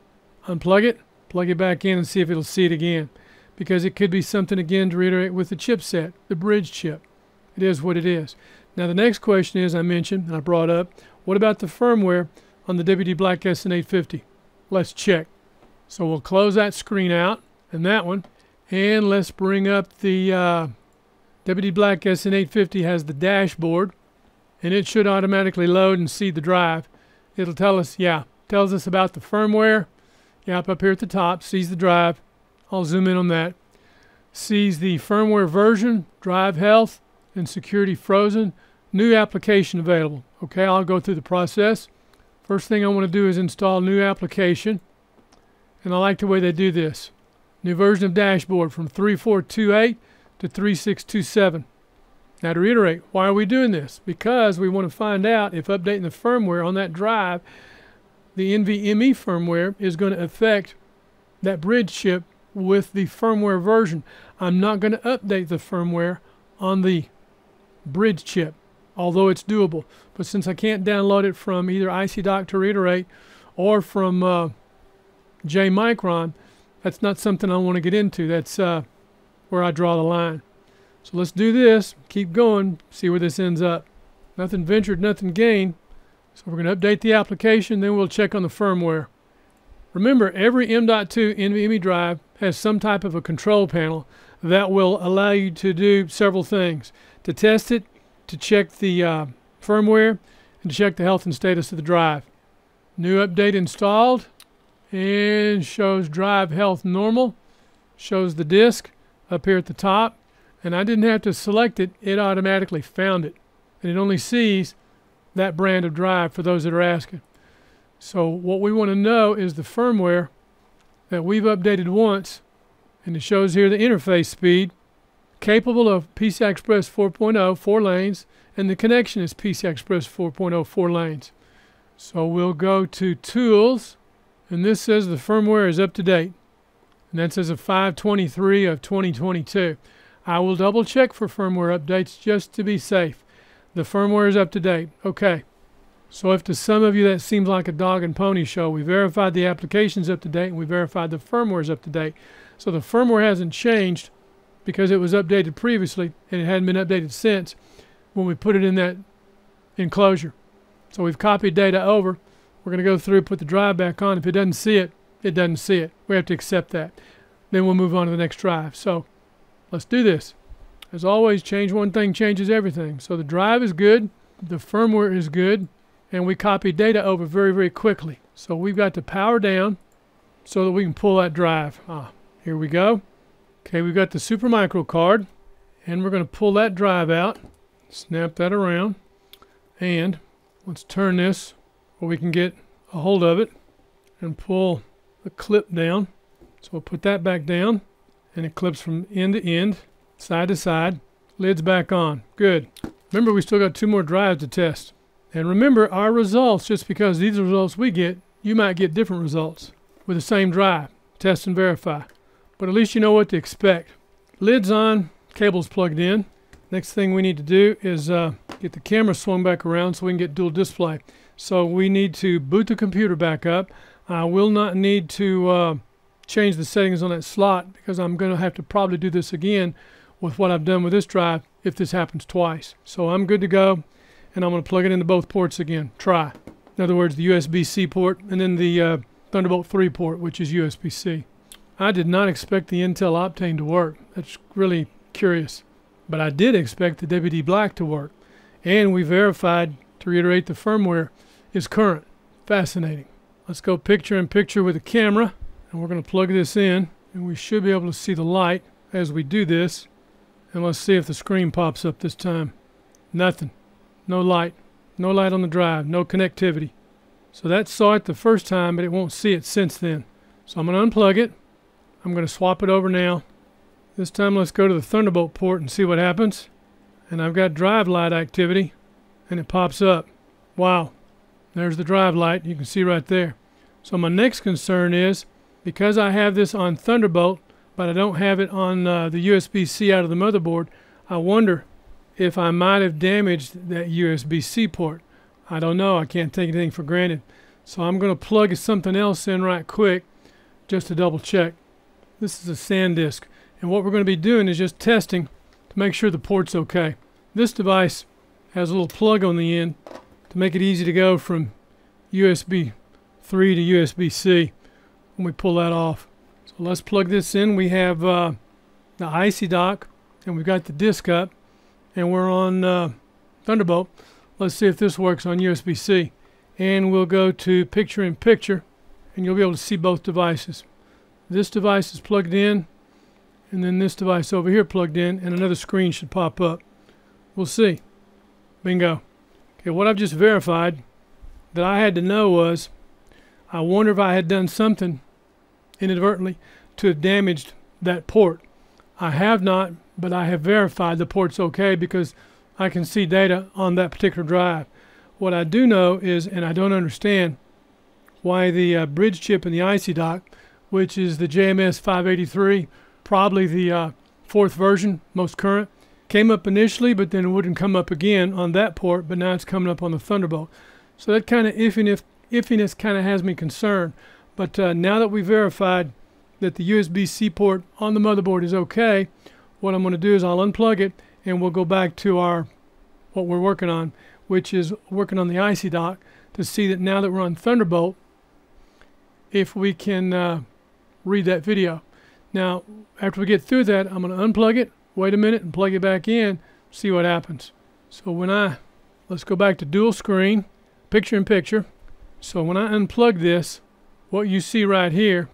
unplug it, plug it back in and see if it'll see it again. Because it could be something, again, to reiterate, with the chipset, the bridge chip. It is what it is. Now the next question is, I mentioned and I brought up, what about the firmware on the WD Black SN850? Let's check. So we'll close that screen out and that one, and let's bring up the WD Black SN850 has the dashboard, and it should automatically load and see the drive. It'll tell us, tells us about the firmware. Up here at the top, sees the drive. I'll zoom in on that. Sees the firmware version, drive health, and security frozen. New application available. Okay, I'll go through the process. First thing I want to do is install new application. And I like the way they do this. New version of dashboard from 3428 to 3627. Now to reiterate, why are we doing this? Because we want to find out if updating the firmware on that drive, the NVMe firmware, is going to affect that bridge chip with the firmware version. I'm not going to update the firmware on the bridge chip, although it's doable. But since I can't download it from either Icy Dock, to reiterate, or from JMicron, that's not something I want to get into. That's where I draw the line. So let's do this, keep going, see where this ends up. Nothing ventured, nothing gained. So we're going to update the application, then we'll check on the firmware. Remember, every M.2 NVMe drive has some type of a control panel that will allow you to do several things. To test it, to check the firmware, and to check the health and status of the drive. New update installed, and shows drive health normal. Shows the disk up here at the top. And I didn't have to select it, it automatically found it. And it only sees that brand of drive for those that are asking. So what we want to know is the firmware that we've updated once, and it shows here the interface speed, capable of PCI Express 4.0, 4 lanes, and the connection is PCI Express 4.0, 4 lanes. So we'll go to Tools, and this says the firmware is up to date. And that says a 5/23 of 2022. I will double check for firmware updates just to be safe. The firmware is up to date. Okay. So if to some of you that seems like a dog and pony show, we verified the application's up to date and we verified the firmware's up to date. So the firmware hasn't changed because it was updated previously and it hadn't been updated since when we put it in that enclosure. So we've copied data over. We're going to go through, put the drive back on. If it doesn't see it, it doesn't see it. We have to accept that. Then we'll move on to the next drive. So let's do this. As always, change one thing changes everything. So the drive is good, the firmware is good, and we copy data over very, very quickly. So we've got to power down so that we can pull that drive. Here we go. Okay, we've got the Supermicro card, and we're going to pull that drive out, snap that around, and let's turn this where we can get a hold of it and pull the clip down. So we'll put that back down, and it clips from end to end, side to side. Lid's back on. Good. Remember, we still got 2 more drives to test. And remember, our results, just because these are the results we get, you might get different results with the same drive. Test and verify. But at least you know what to expect. Lid's on, cable's plugged in. Next thing we need to do is get the camera swung back around so we can get dual display. So we need to boot the computer back up. I will not need to change the settings on that slot because I'm going to have to probably do this again with what I've done with this drive if this happens twice. So I'm good to go, and I'm going to plug it into both ports again. Try. In other words, the USB-C port and then the Thunderbolt 3 port, which is USB-C. I did not expect the Intel Optane to work. That's really curious. But I did expect the WD Black to work. And we verified, to reiterate, the firmware is current. Fascinating. Let's go picture in picture with the camera. And we're going to plug this in. And we should be able to see the light as we do this. And let's see if the screen pops up this time. Nothing. No light. No light on the drive. No connectivity. So that saw it the first time, but it won't see it since then. So I'm going to unplug it. I'm going to swap it over now. This time let's go to the Thunderbolt port and see what happens. And I've got drive light activity, and it pops up. Wow. There's the drive light. You can see right there. So my next concern is, because I have this on Thunderbolt, but I don't have it on the USB-C out of the motherboard, I wonder if I might have damaged that USB-C port. I don't know. I can't take anything for granted. So I'm going to plug something else in right quick just to double check. This is a SanDisk. And what we're going to be doing is just testing to make sure the port's okay. This device has a little plug on the end to make it easy to go from USB 3 to USB-C when we pull that off. So let's plug this in. We have the Icy Dock, and we've got the disk up, and we're on Thunderbolt. Let's see if this works on USB-C. And we'll go to picture in picture, and you'll be able to see both devices. This device is plugged in, and then this device over here plugged in, and another screen should pop up. We'll see. Bingo. Okay, what I've just verified that I had to know was, I wonder if I had done something inadvertently to have damaged that port. I have not, but I have verified the port's okay because I can see data on that particular drive. What I do know is, and I don't understand, why the bridge chip in the Icy Dock, which is the JMS 583, probably the 4th version, most current, came up initially, but then it wouldn't come up again on that port, but now it's coming up on the Thunderbolt. So that kind of iffiness kind of has me concerned. But now that we verified that the USB-C port on the motherboard is okay, what I'm going to do is I'll unplug it, and we'll go back to what we're working on, which is working on the Icy Dock to see that now that we're on Thunderbolt, if we can read that video. Now, after we get through that, I'm going to unplug it, wait a minute, and plug it back in, see what happens. So let's go back to dual screen, picture in picture. So when I unplug this, what you see right here,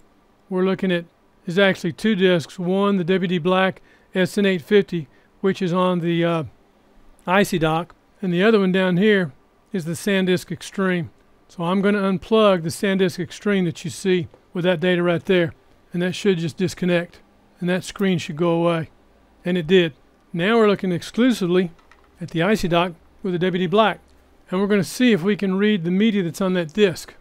we're looking at is actually 2 disks. One, the WD Black SN850, which is on the Icy Dock, and the other one down here is the SanDisk Extreme. So I'm going to unplug the SanDisk Extreme that you see with that data right there, and that should just disconnect, and that screen should go away. And it did. Now we're looking exclusively at the Icy Dock with the WD Black, and we're going to see if we can read the media that's on that disk.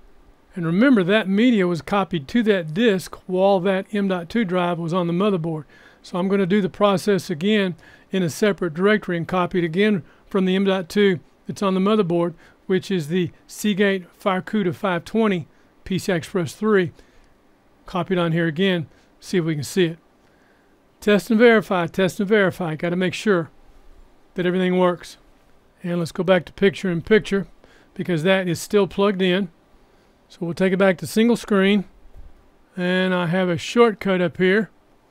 And remember, that media was copied to that disk while that M.2 drive was on the motherboard. So I'm going to do the process again in a separate directory and copy it again from the M.2 that's on the motherboard, which is the Seagate FireCuda 520 PCI Express 3. Copy it on here again, see if we can see it. Test and verify, test and verify. Got to make sure that everything works. And let's go back to picture-in-picture because that is still plugged in. So we'll take it back to single screen, and I have a shortcut up here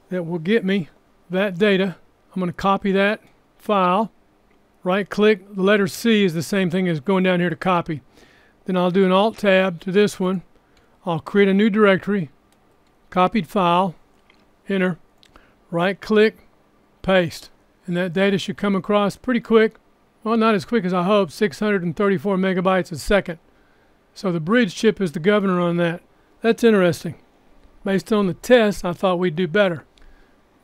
that will get me that data. I'm going to copy that file, right click, the letter C is the same thing as going down here to copy. Then I'll do an Alt Tab to this one. I'll create a new directory, copied file, enter, right click, paste. And that data should come across pretty quick. Well, not as quick as I hope, 634 megabytes a second. So the bridge chip is the governor on that. That's interesting. Based on the test, I thought we'd do better.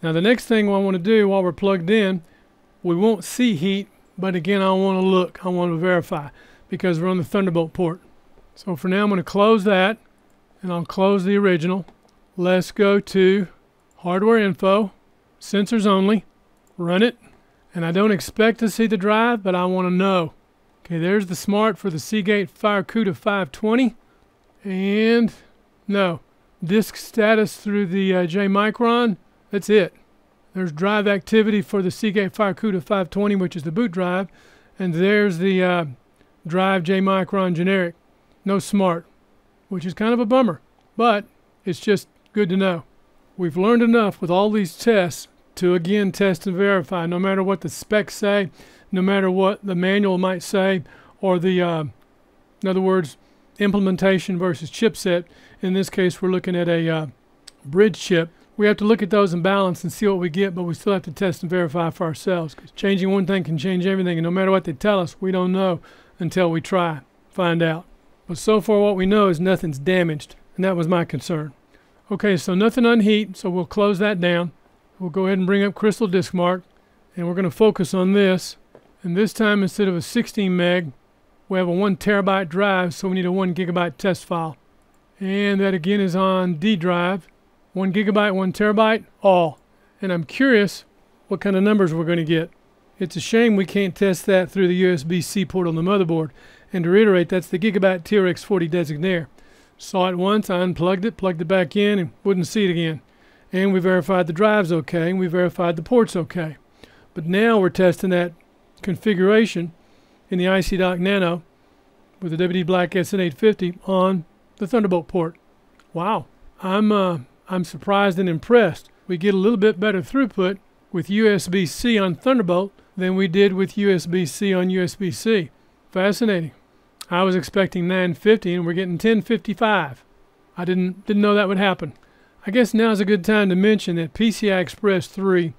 Now the next thing I want to do while we're plugged in, we won't see heat, but again I want to look, I want to verify because we're on the Thunderbolt port. So for now I'm going to close that, and I'll close the original. Let's go to hardware info, sensors only, run it, and I don't expect to see the drive, but I want to know. Okay, there's the smart for the Seagate FireCuda 520, and no, disk status through the J-Micron, that's it. There's drive activity for the Seagate FireCuda 520, which is the boot drive, and there's the drive J-Micron generic. No smart, which is kind of a bummer, but it's just good to know. We've learned enough with all these tests to again test and verify, no matter what the specs say, no matter what the manual might say, or the, in other words, implementation versus chipset. In this case, we're looking at a bridge chip. We have to look at those and balance and see what we get, but we still have to test and verify for ourselves. 'Cause changing one thing can change everything, and no matter what they tell us, we don't know until we try, find out. But so far what we know is nothing's damaged, and that was my concern. Okay, so nothing unheat, so we'll close that down. We'll go ahead and bring up Crystal Disk Mark, and we're going to focus on this. And this time, instead of a 16 meg, we have a 1 terabyte drive, so we need a 1 gigabyte test file. And that again is on D drive. 1 gigabyte, 1 terabyte, all. And I'm curious what kind of numbers we're going to get. It's a shame we can't test that through the USB-C port on the motherboard. And to reiterate, that's the Gigabyte TRX40 designator. Saw it once, I unplugged it, plugged it back in, and wouldn't see it again. And we verified the drive's okay, and we verified the port's okay. But now we're testing that configuration in the Icy Dock Nano with the WD Black SN850 on the Thunderbolt port. Wow, I'm surprised and impressed. We get a little bit better throughput with USB-C on Thunderbolt than we did with USB-C on USB-C. Fascinating. I was expecting 950 and we're getting 1055. I didn't know that would happen. I guess now is a good time to mention that PCI Express 3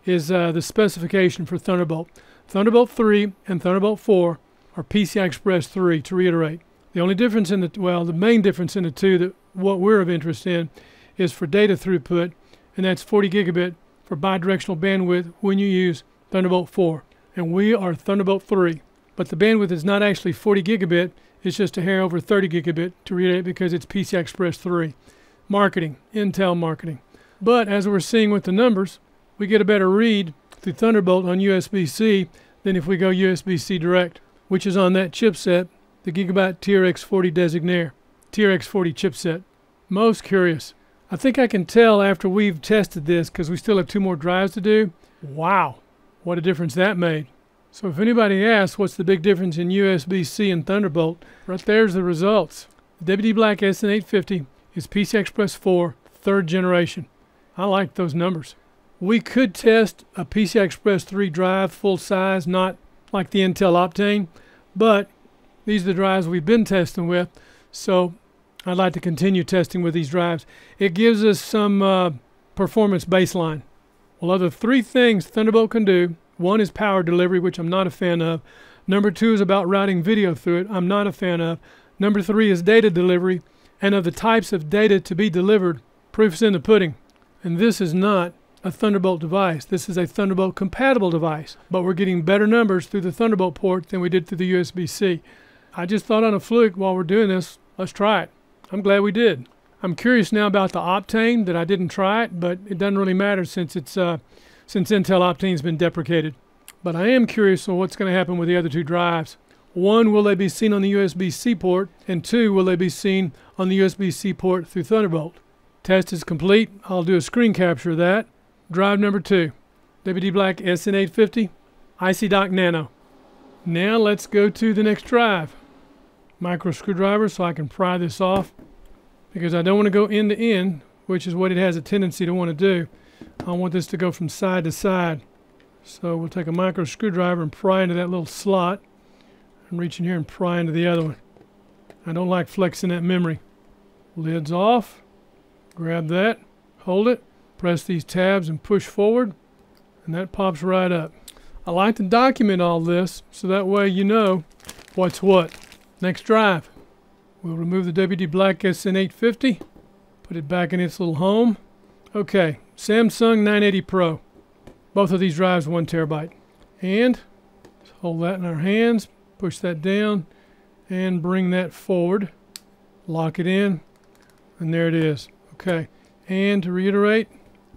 is the specification for Thunderbolt. Thunderbolt 3 and Thunderbolt 4 are PCI Express 3, to reiterate. The only difference in the main difference in the two, that what we're of interest in, is for data throughput, and that's 40 gigabit for bidirectional bandwidth when you use Thunderbolt 4. And we are Thunderbolt 3. But the bandwidth is not actually 40 gigabit, it's just a hair over 30 gigabit, to reiterate, because it's PCI Express 3. Marketing, Intel marketing. But as we're seeing with the numbers, we get a better read through Thunderbolt on USB-C than if we go USB-C direct, which is on that chipset, the Gigabyte TRX40 designator, TRX40 chipset. Most curious. I think I can tell after we've tested this, because we still have 2 more drives to do. Wow, what a difference that made. So if anybody asks what's the big difference in USB-C and Thunderbolt, right there's the results. The WD Black SN850 is PCI Express 4, 3rd generation. I like those numbers. We could test a PCI Express 3 drive full size, not like the Intel Optane, but these are the drives we've been testing with, so I'd like to continue testing with these drives. It gives us some performance baseline. Well, of the 3 things Thunderbolt can do, 1 is power delivery, which I'm not a fan of. Number 2 is about routing video through it. I'm not a fan of. Number 3 is data delivery. And of the types of data to be delivered, proof's in the pudding. And this is not a Thunderbolt device. This is a Thunderbolt compatible device. But we're getting better numbers through the Thunderbolt port than we did through the USB-C. I just thought on a fluke while we're doing this, let's try it. I'm glad we did. I'm curious now about the Optane, that I didn't try it, but it doesn't really matter since it's since Intel Optane's been deprecated. But I am curious on what's going to happen with the other 2 drives. 1, will they be seen on the USB-C port? And 2, will they be seen on the USB-C port through Thunderbolt? Test is complete. I'll do a screen capture of that. Drive number 2, WD Black SN850, Icy Dock Nano. Now let's go to the next drive. Micro screwdriver so I can pry this off, because I don't want to go end to end, which is what it has a tendency to want to do. I want this to go from side to side. So we'll take a micro screwdriver and pry into that little slot and reach in here and pry into the other one. I don't like flexing that memory. Lid's off. Grab that, hold it, press these tabs and push forward, and that pops right up. I like to document all this so that way you know what's what. Next drive. We'll remove the WD Black SN850, put it back in its little home. Okay, Samsung 980 Pro. Both of these drives 1 terabyte. And hold that in our hands, push that down, and bring that forward. Lock it in, and there it is. Okay, and to reiterate,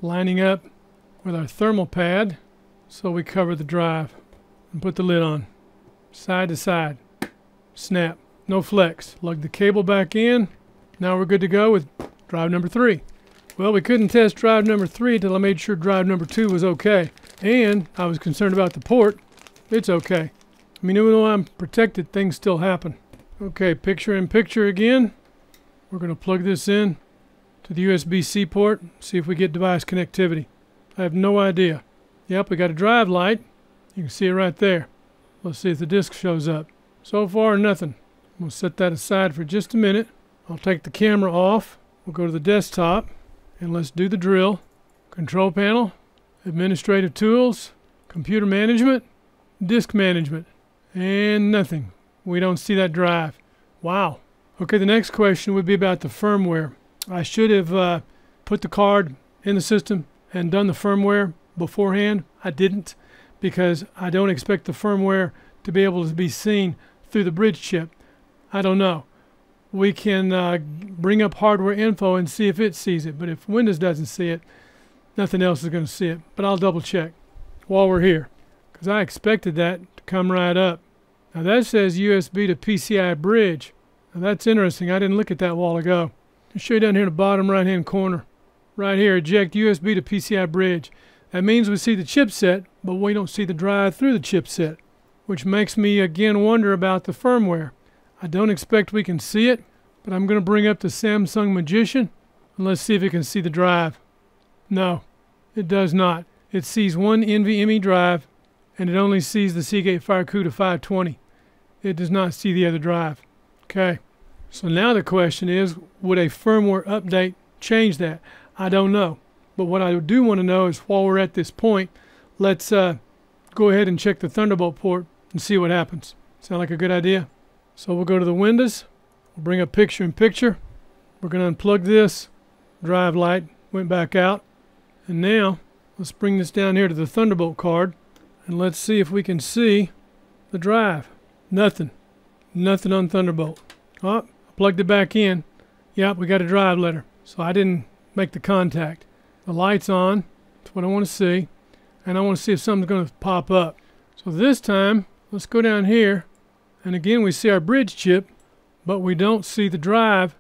lining up with our thermal pad so we cover the drive and put the lid on. Side to side. Snap. No flex. Lug the cable back in. Now we're good to go with drive number 3. Well, we couldn't test drive number 3 until I made sure drive number 2 was okay. And I was concerned about the port. It's okay. I mean, even though I'm protected, things still happen. Okay, picture in picture again. We're going to plug this in to the USB-C port, see if we get device connectivity. I have no idea. Yep, we got a drive light. You can see it right there. Let's see if the disk shows up. So far, nothing. I'm going to set that aside for just a minute. I'll take the camera off. We'll go to the desktop, and let's do the drill. Control panel, administrative tools, computer management, disk management, and nothing. We don't see that drive. Wow. Okay, the next question would be about the firmware. I should have put the card in the system and done the firmware beforehand. I didn't, because I don't expect the firmware to be able to be seen through the bridge chip. I don't know. We can bring up hardware info and see if it sees it, but if Windows doesn't see it, nothing else is going to see it. But I'll double check while we're here, because I expected that to come right up. Now that says USB to PCI bridge. Now that's interesting. I didn't look at that a while ago. I'll show you down here in the bottom right hand corner. Right here, eject USB to PCI bridge. That means we see the chipset, but we don't see the drive through the chipset, which makes me again wonder about the firmware. I don't expect we can see it, but I'm going to bring up the Samsung Magician and let's see if it can see the drive. No, it does not. It sees one NVMe drive and it only sees the Seagate FireCuda 520. It does not see the other drive. Okay, so now the question is, would a firmware update change that? I don't know. But what I do want to know is, while we're at this point, let's go ahead and check the Thunderbolt port and see what happens. Sound like a good idea? So we'll go to the Windows. We'll bring up picture in picture. We're going to unplug this. Drive light went back out. And now, let's bring this down here to the Thunderbolt card. And let's see if we can see the drive. Nothing. Nothing on Thunderbolt. Oh, I plugged it back in. Yep, we got a drive letter. So I didn't make the contact. The light's on. That's what I want to see. And I want to see if something's going to pop up. So this time, let's go down here. And again, we see our bridge chip, but we don't see the drive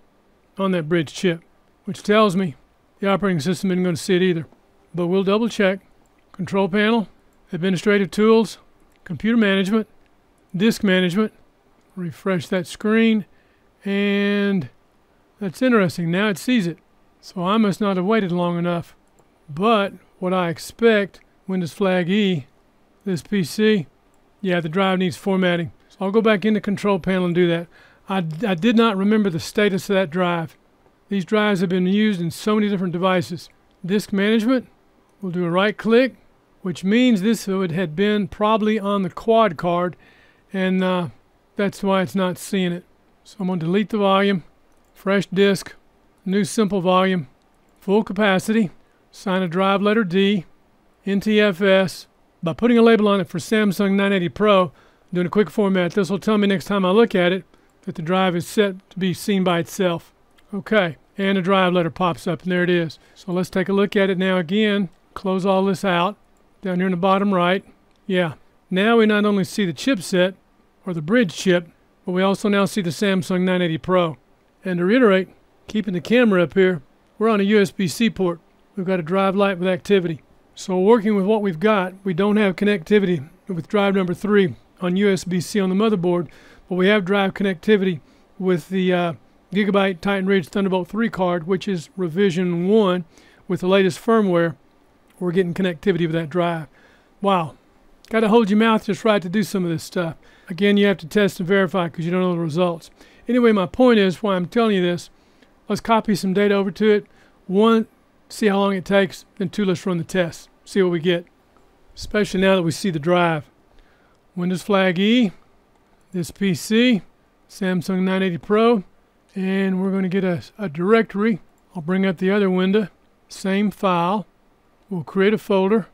on that bridge chip, which tells me the operating system isn't going to see it either. But we'll double check. Control panel, administrative tools, computer management, disk management. Refresh that screen, and that's interesting. Now it sees it. So I must not have waited long enough. But what I expect, Windows flag E, this PC, yeah, the drive needs formatting. So I'll go back into control panel and do that. I did not remember the status of that drive. These drives have been used in so many different devices. Disk management, we'll do a right click, which means this had been probably on the quad card, and that's why it's not seeing it. So I'm going to delete the volume, fresh disk, new simple volume, full capacity, assign a drive letter D, NTFS. By putting a label on it for Samsung 980 Pro, doing a quick format, this will tell me next time I look at it that the drive is set to be seen by itself. Okay, and a drive letter pops up, and there it is. So let's take a look at it now again. Close all this out. Down here in the bottom right. Yeah, now we not only see the chipset, or the bridge chip, but we also now see the Samsung 980 Pro. And to reiterate, keeping the camera up here, we're on a USB-C port. We've got a drive light with activity. So working with what we've got, we don't have connectivity with drive number 3 on USB-C on the motherboard, but we have drive connectivity with the Gigabyte Titan Ridge Thunderbolt 3 card, which is revision 1 with the latest firmware. We're getting connectivity with that drive. Wow. Got to hold your mouth just right to do some of this stuff. Again, you have to test and verify because you don't know the results. Anyway, my point is, why I'm telling you this, let's copy some data over to it. 1, see how long it takes, then 2, let's run the test. See what we get. Especially now that we see the drive. Windows flag E, this PC, Samsung 980 Pro, and we're going to get a directory. I'll bring up the other window, same file. We'll create a folder,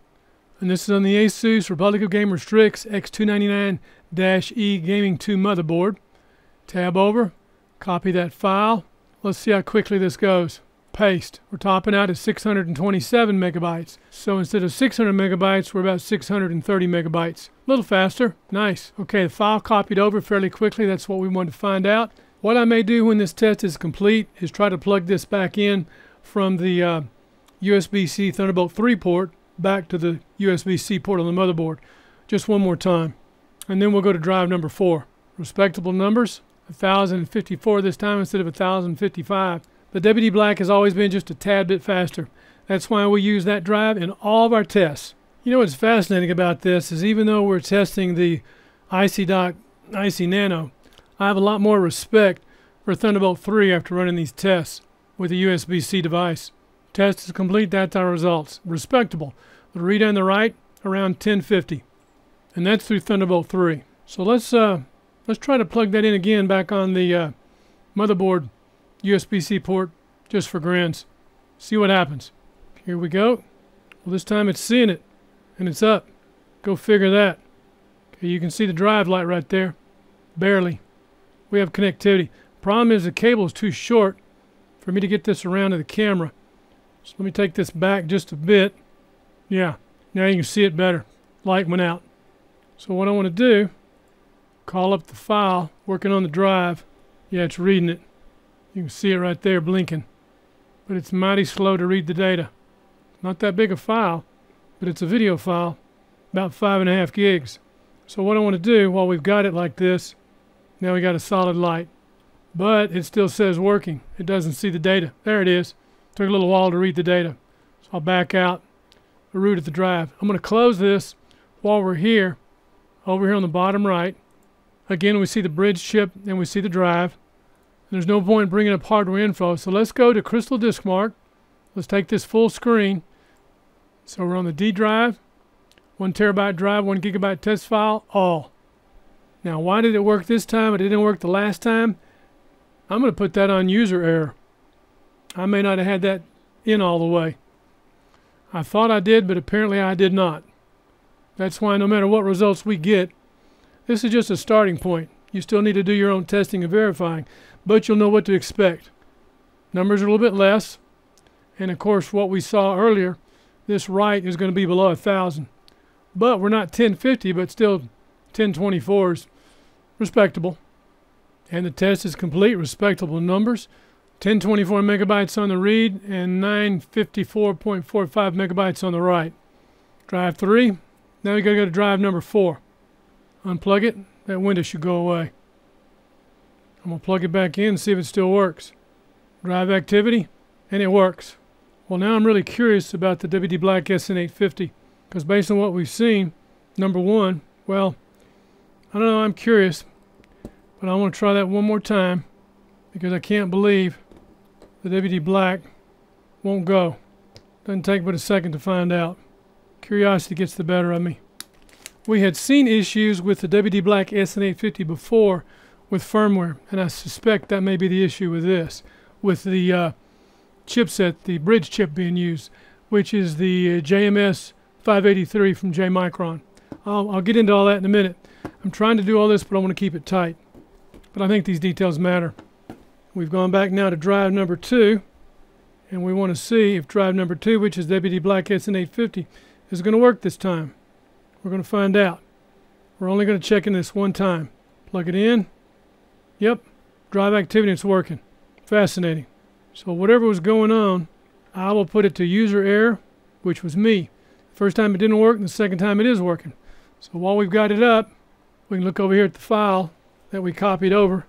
and this is on the ASUS Republic of Gamers Strix X299-E Gaming 2 motherboard. Tab over, copy that file. Let's see how quickly this goes. Paste. We're topping out at 627 megabytes. So instead of 600 megabytes, we're about 630 megabytes. A little faster. Nice. Okay, the file copied over fairly quickly. That's what we wanted to find out. What I may do when this test is complete is try to plug this back in from the USB-C Thunderbolt 3 port back to the USB-C port on the motherboard. Just one more time. And then we'll go to drive number 4. Respectable numbers. 1,054 this time instead of 1,055. The WD Black has always been just a tad bit faster. That's why we use that drive in all of our tests. You know what's fascinating about this is even though we're testing the Icy Dock ICYNano, I have a lot more respect for Thunderbolt 3 after running these tests with a USB-C device. Test is complete, that's our results. Respectable. The read on the right, around 1050. And that's through Thunderbolt 3. So let's try to plug that in again back on the motherboard USB-C port just for grins. See what happens. Here we go. Well, this time it's seeing it and it's up. Go figure that. Okay, you can see the drive light right there. Barely. We have connectivity. Problem is the cable is too short for me to get this around to the camera. So let me take this back just a bit. Yeah, now you can see it better. Light went out. So what I want to do, call up the file, working on the drive. Yeah, it's reading it. You can see it right there blinking. But it's mighty slow to read the data. Not that big a file, but it's a video file, about 5.5 gigs. So what I want to do while we've got it like this, now we got a solid light. But it still says working. It doesn't see the data. There it is. Took a little while to read the data. So I'll back out, root at the drive. I'm going to close this while we're here, over here on the bottom right. Again, we see the bridge chip and we see the drive. There's no point bringing up hardware info, so let's go to Crystal Disk Mark. Let's take this full screen. So we're on the D drive, 1 terabyte drive, 1 gigabyte test file, all. Now, why did it work this time? It didn't work the last time. I'm going to put that on user error. I may not have had that in all the way. I thought I did, but apparently I did not. That's why no matter what results we get, this is just a starting point. You still need to do your own testing and verifying, but you'll know what to expect. Numbers are a little bit less, and of course what we saw earlier, this write is going to be below 1,000. But we're not 1050, but still 1024s. Respectable. And the test is complete. Respectable numbers. 1024 megabytes on the read and 954.45 megabytes on the write. Drive 3. Now we got to go to drive number 4. Unplug it. That window should go away. I'm going to plug it back in and see if it still works. Drive activity, and it works. Well, now I'm really curious about the WD Black SN850, because based on what we've seen, number 1, well, I don't know, I'm curious, but I want to try that one more time, because I can't believe the WD Black won't go. Doesn't take but a second to find out. Curiosity gets the better of me. We had seen issues with the WD Black SN850 before with firmware, and I suspect that may be the issue with this, with the chipset, the bridge chip being used, which is the JMS 583 from J Micron. I'll get into all that in a minute. I'm trying to do all this, but I want to keep it tight. But I think these details matter. We've gone back now to drive number 2, and we want to see if drive number 2, which is WD Black SN850, is going to work this time. We're going to find out. We're only going to check in this one time. Plug it in. Yep, drive activity, it's working. Fascinating. So whatever was going on, I will put it to user error, which was me. First time it didn't work, and the second time it is working. So while we've got it up, We can look over here at the file that we copied over.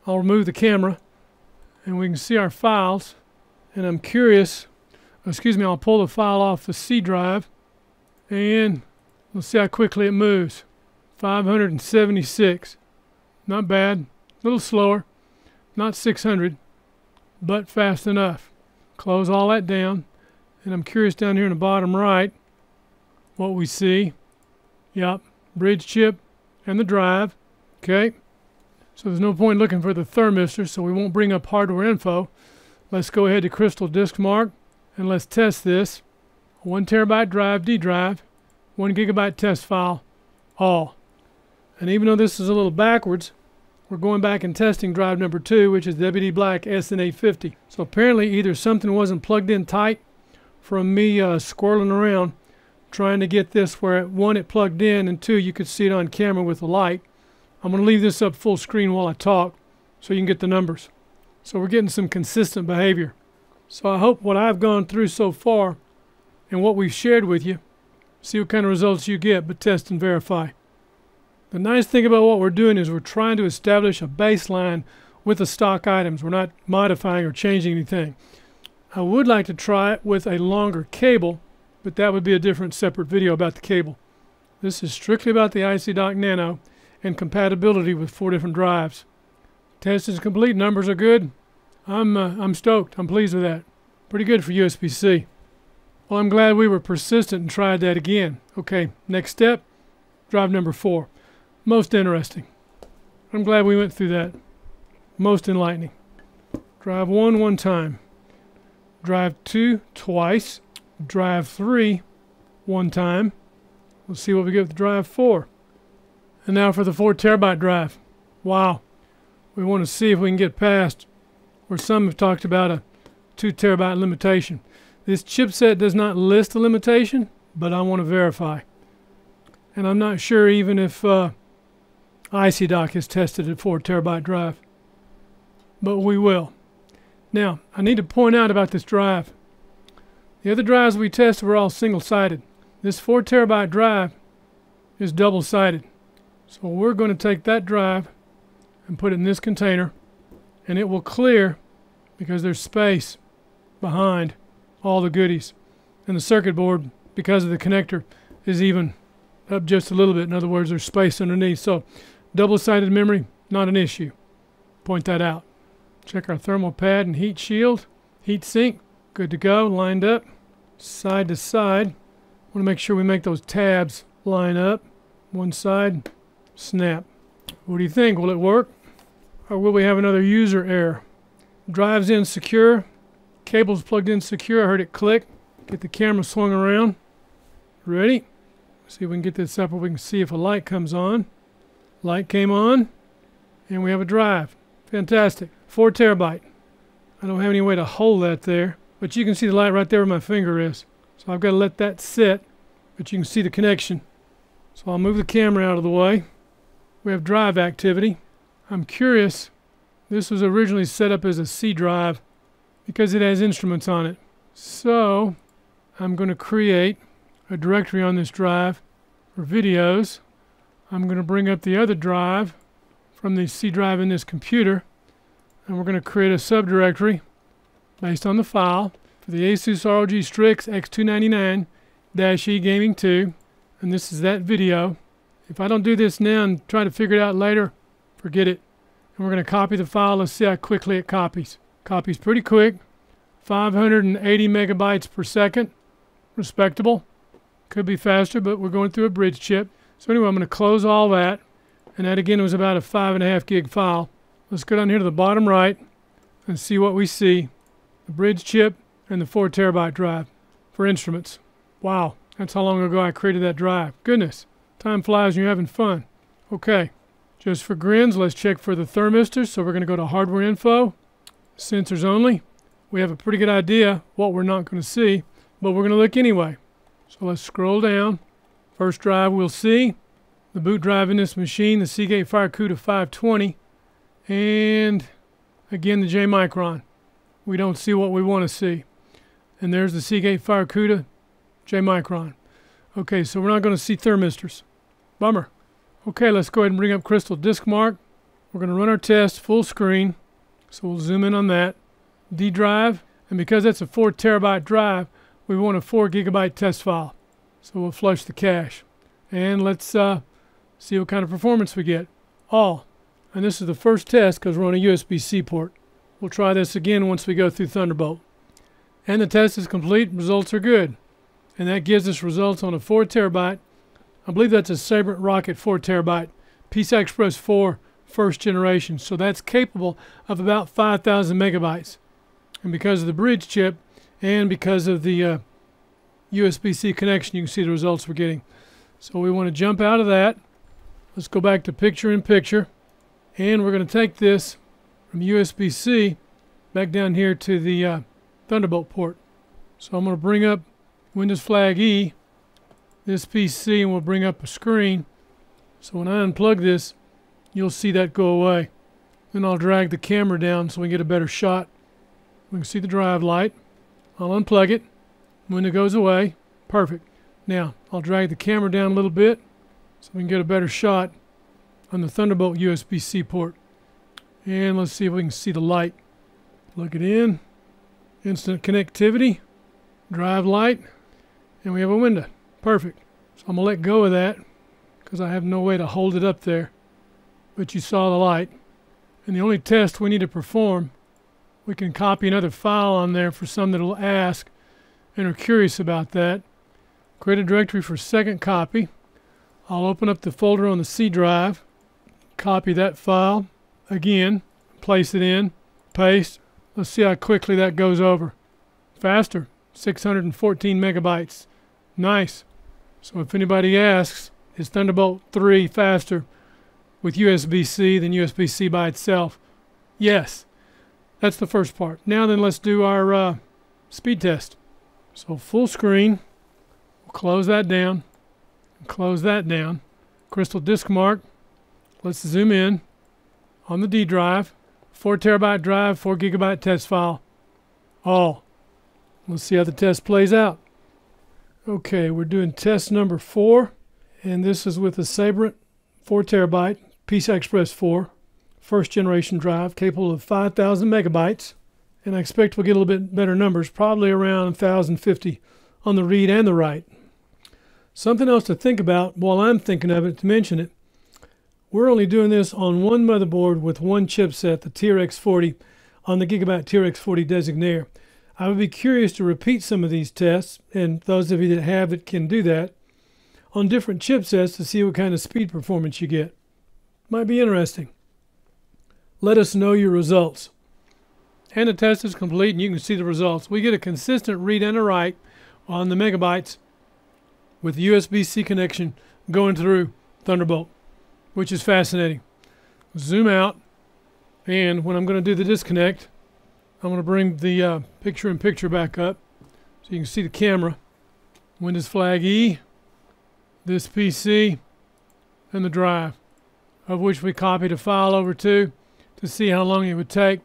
I'll remove the camera and we can see our files. And I'm curious, I'll pull the file off the C drive and we'll see how quickly it moves. 576. Not bad. A little slower. Not 600, but fast enough. Close all that down. And I'm curious down here in the bottom right what we see. Yep, bridge chip and the drive. Okay, so there's no point looking for the thermistor, so we won't bring up hardware info. Let's go ahead to Crystal Disk Mark and let's test this. 1 terabyte drive, D drive, 1 gigabyte test file, all. And even though this is a little backwards, we're going back and testing drive number 2, which is WD Black SN850. So apparently either something wasn't plugged in tight from me squirreling around trying to get this where, 1, it plugged in, and 2, you could see it on camera with the light. I'm going to leave this up full screen while I talk so you can get the numbers. So we're getting some consistent behavior. So I hope what I've gone through so far and what we've shared with you, see what kind of results you get, but test and verify. The nice thing about what we're doing is we're trying to establish a baseline with the stock items. We're not modifying or changing anything. I would like to try it with a longer cable, but that would be a different separate video about the cable. This is strictly about the Icy Dock Nano and compatibility with 4 different drives. Test is complete. Numbers are good. I'm stoked. I'm pleased with that. Pretty good for USB-C. Well, I'm glad we were persistent and tried that again. Okay, next step, drive number 4. Most interesting. I'm glad we went through that. Most enlightening. Drive 1 one time. Drive 2 twice. Drive 3 one time. We'll see what we get with drive 4. And now for the 4 terabyte drive. Wow. We want to see if we can get past where some have talked about a 2 terabyte limitation. This chipset does not list a limitation, but I want to verify. And I'm not sure even if Icy Dock has tested a 4 terabyte drive. But we will. Now, I need to point out about this drive. The other drives we tested were all single-sided. This 4 terabyte drive is double-sided. So we're going to take that drive and put it in this container, and it will clear because there's space behind all the goodies. And the circuit board, because of the connector, is even up just a little bit. In other words, there's space underneath. So double-sided memory, not an issue. Point that out. Check our thermal pad and heat shield. Heat sink, good to go, lined up. Side to side. Want to make sure we make those tabs line up. One side, snap. What do you think? Will it work? Or will we have another user error? Drive's in secure. Cable's plugged in secure. I heard it click. Get the camera swung around. Ready? See if we can get this up where we can see if a light comes on. Light came on. And we have a drive. Fantastic. 4 terabyte. I don't have any way to hold that there. But you can see the light right there where my finger is. So I've got to let that sit. But you can see the connection. So I'll move the camera out of the way. We have drive activity. I'm curious. This was originally set up as a C drive because it has instruments on it. So I'm going to create a directory on this drive for videos. I'm going to bring up the other drive from the C drive in this computer, and we're going to create a subdirectory based on the file for the Asus ROG Strix X299-E Gaming 2, and this is that video. If I don't do this now and try to figure it out later, forget it. And we're going to copy the file. Let's see how quickly it copies. Copies pretty quick, 580 megabytes per second, respectable. Could be faster, but we're going through a bridge chip. So anyway, I'm going to close all that, and that again was about a 5.5 gig file. Let's go down here to the bottom right and see what we see. The bridge chip and the 4 terabyte drive for instruments. Wow, that's how long ago I created that drive. Goodness, time flies when you're having fun. Okay, just for grins, let's check for the thermistors. So we're going to go to hardware info, sensors only. We have a pretty good idea what we're not going to see, but we're going to look anyway. So let's scroll down. First drive we'll see, the boot drive in this machine, the Seagate FireCuda 520, and again the J Micron. We don't see what we want to see. And there's the Seagate FireCuda J Micron. Okay, so we're not going to see thermistors. Bummer. Okay, let's go ahead and bring up Crystal Disk Mark. We're going to run our test full screen. So we'll zoom in on that. D drive, and because that's a 4 terabyte drive, we want a 4 gigabyte test file. So we'll flush the cache. And let's see what kind of performance we get. All. And this is the first test because we're on a USB-C port. We'll try this again once we go through Thunderbolt. And the test is complete. Results are good. And that gives us results on a 4 terabyte. I believe that's a Sabrent Rocket 4 terabyte PCI Express 4 first generation. So that's capable of about 5,000 megabytes. And because of the bridge chip and because of the USB-C connection, you can see the results we're getting. So we want to jump out of that. Let's go back to picture-in-picture. And we're going to take this from USB-C back down here to the Thunderbolt port. So I'm going to bring up Windows Flag E, this PC, and we'll bring up a screen. So when I unplug this, you'll see that go away. Then I'll drag the camera down so we get a better shot. We can see the drive light. I'll unplug it. When it goes away, perfect. Now, I'll drag the camera down a little bit so we can get a better shot on the Thunderbolt USB-C port. And let's see if we can see the light. Plug it in. Instant connectivity. Drive light. And we have a window. Perfect. So I'm going to let go of that because I have no way to hold it up there. But you saw the light. And the only test we need to perform, we can copy another file on there for some that will ask and are curious about that. Create a directory for second copy. I'll open up the folder on the C drive, copy that file again, place it in, paste. Let's see how quickly that goes over. Faster, 614 megabytes. Nice. So if anybody asks, is Thunderbolt 3 faster with USB-C than USB-C by itself? Yes. That's the first part. Now then, let's do our speed test. So full screen. We'll close that down. Close that down. Crystal Disk Mark. Let's zoom in on the D drive. 4 terabyte drive, 4 gigabyte test file. All. Let's see how the test plays out. Okay, we're doing test number 4. And this is with a Sabrent 4 terabyte PCI Express 4 first generation drive capable of 5,000 megabytes. And I expect we'll get a little bit better numbers, probably around 1,050 on the read and the write. Something else to think about while I'm thinking of it, to mention it, we're only doing this on one motherboard with one chipset, the TRX40, on the Gigabyte TRX40 Designaire. I would be curious to repeat some of these tests, and those of you that have it can do that, on different chipsets to see what kind of speed performance you get. Might be interesting. Let us know your results. And the test is complete and you can see the results. We get a consistent read and a write on the megabytes with the USB-C connection going through Thunderbolt, which is fascinating. Zoom out, and when I'm going to do the disconnect, I'm going to bring the picture-in-picture back up so you can see the camera. Windows Flag E, this PC, and the drive, of which we copied a file over to see how long it would take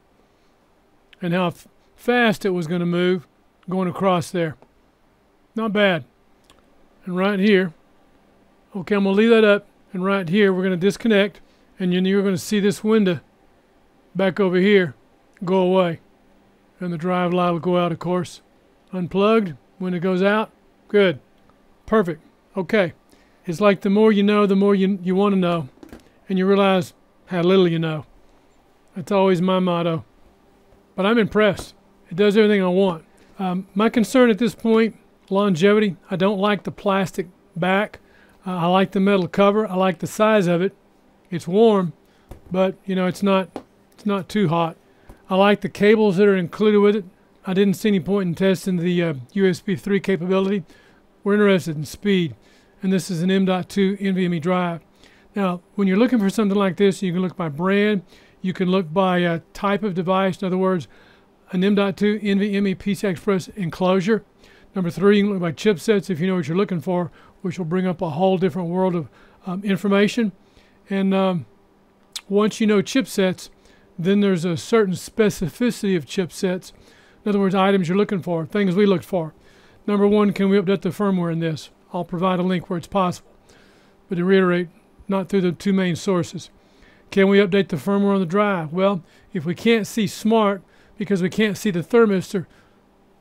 and how fast it was going to move going across there. Not bad. And right here, okay, I'm going to leave that up, and right here we're going to disconnect, and you're going to see this window back over here go away. And the drive light will go out, of course. Unplugged, when it goes out, good. Perfect. Okay. It's like the more you know, the more you want to know, and you realize how little you know. That's always my motto. But I'm impressed. It does everything I want. My concern at this point, longevity. I don't like the plastic back. I like the metal cover. I like the size of it. It's warm, but you know it's not too hot. I like the cables that are included with it. I didn't see any point in testing the USB 3 capability. We're interested in speed, and this is an M.2 NVMe drive. Now, when you're looking for something like this, you can look by brand. You can look by type of device. In other words, an M.2 NVMe PCI Express Enclosure. Number 3, you can look by chipsets if you know what you're looking for, which will bring up a whole different world of information. And once you know chipsets, then there's a certain specificity of chipsets. In other words, items you're looking for, things we looked for. Number 1, can we update the firmware in this? I'll provide a link where it's possible. But to reiterate, not through the two main sources. Can we update the firmware on the drive? Well, if we can't see smart because we can't see the thermistor,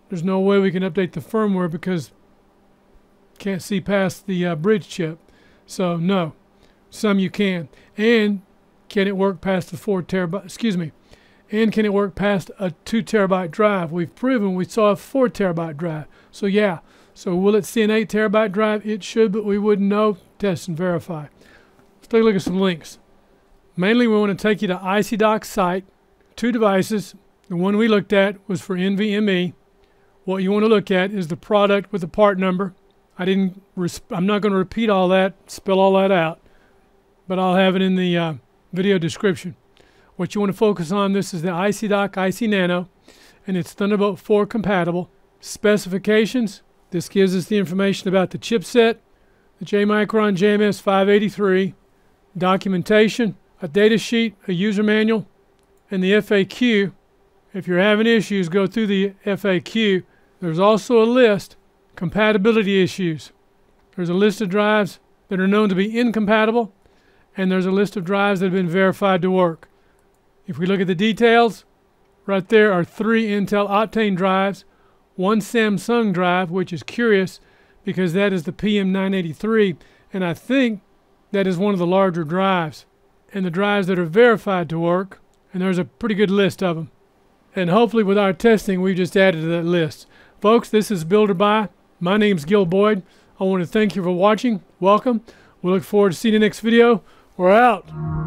there's no way we can update the firmware because can't see past the bridge chip. So no, some you can. And can it work past the 4 terabyte? Excuse me. And can it work past a 2 terabyte drive? We've proven we saw a 4 terabyte drive. So yeah. So will it see an 8 terabyte drive? It should, but we wouldn't know. Test and verify. Let's take a look at some links. Mainly we want to take you to Icy Dock site. 2 devices. The one we looked at was for NVMe. What you want to look at is the product with the part number. I'm not going to repeat all that, spell all that out, but I'll have it in the video description. What you want to focus on, this is the Icy Dock ICYNano, and it's Thunderbolt 4 compatible. Specifications, this gives us the information about the chipset, the J-Micron JMS 583, documentation, a data sheet, a user manual, and the FAQ. If you're having issues, go through the FAQ. There's also a list, compatibility issues. There's a list of drives that are known to be incompatible, and there's a list of drives that have been verified to work. If we look at the details, right there are 3 Intel Optane drives, 1 Samsung drive, which is curious because that is the PM983, and I think that is one of the larger drives. And the drives that are verified to work, and there's a pretty good list of them. And hopefully with our testing, we've just added to that list. Folks, this is Builder Buy. My name's Gil Boyd. I want to thank you for watching. Welcome. We look forward to seeing you next video. We're out.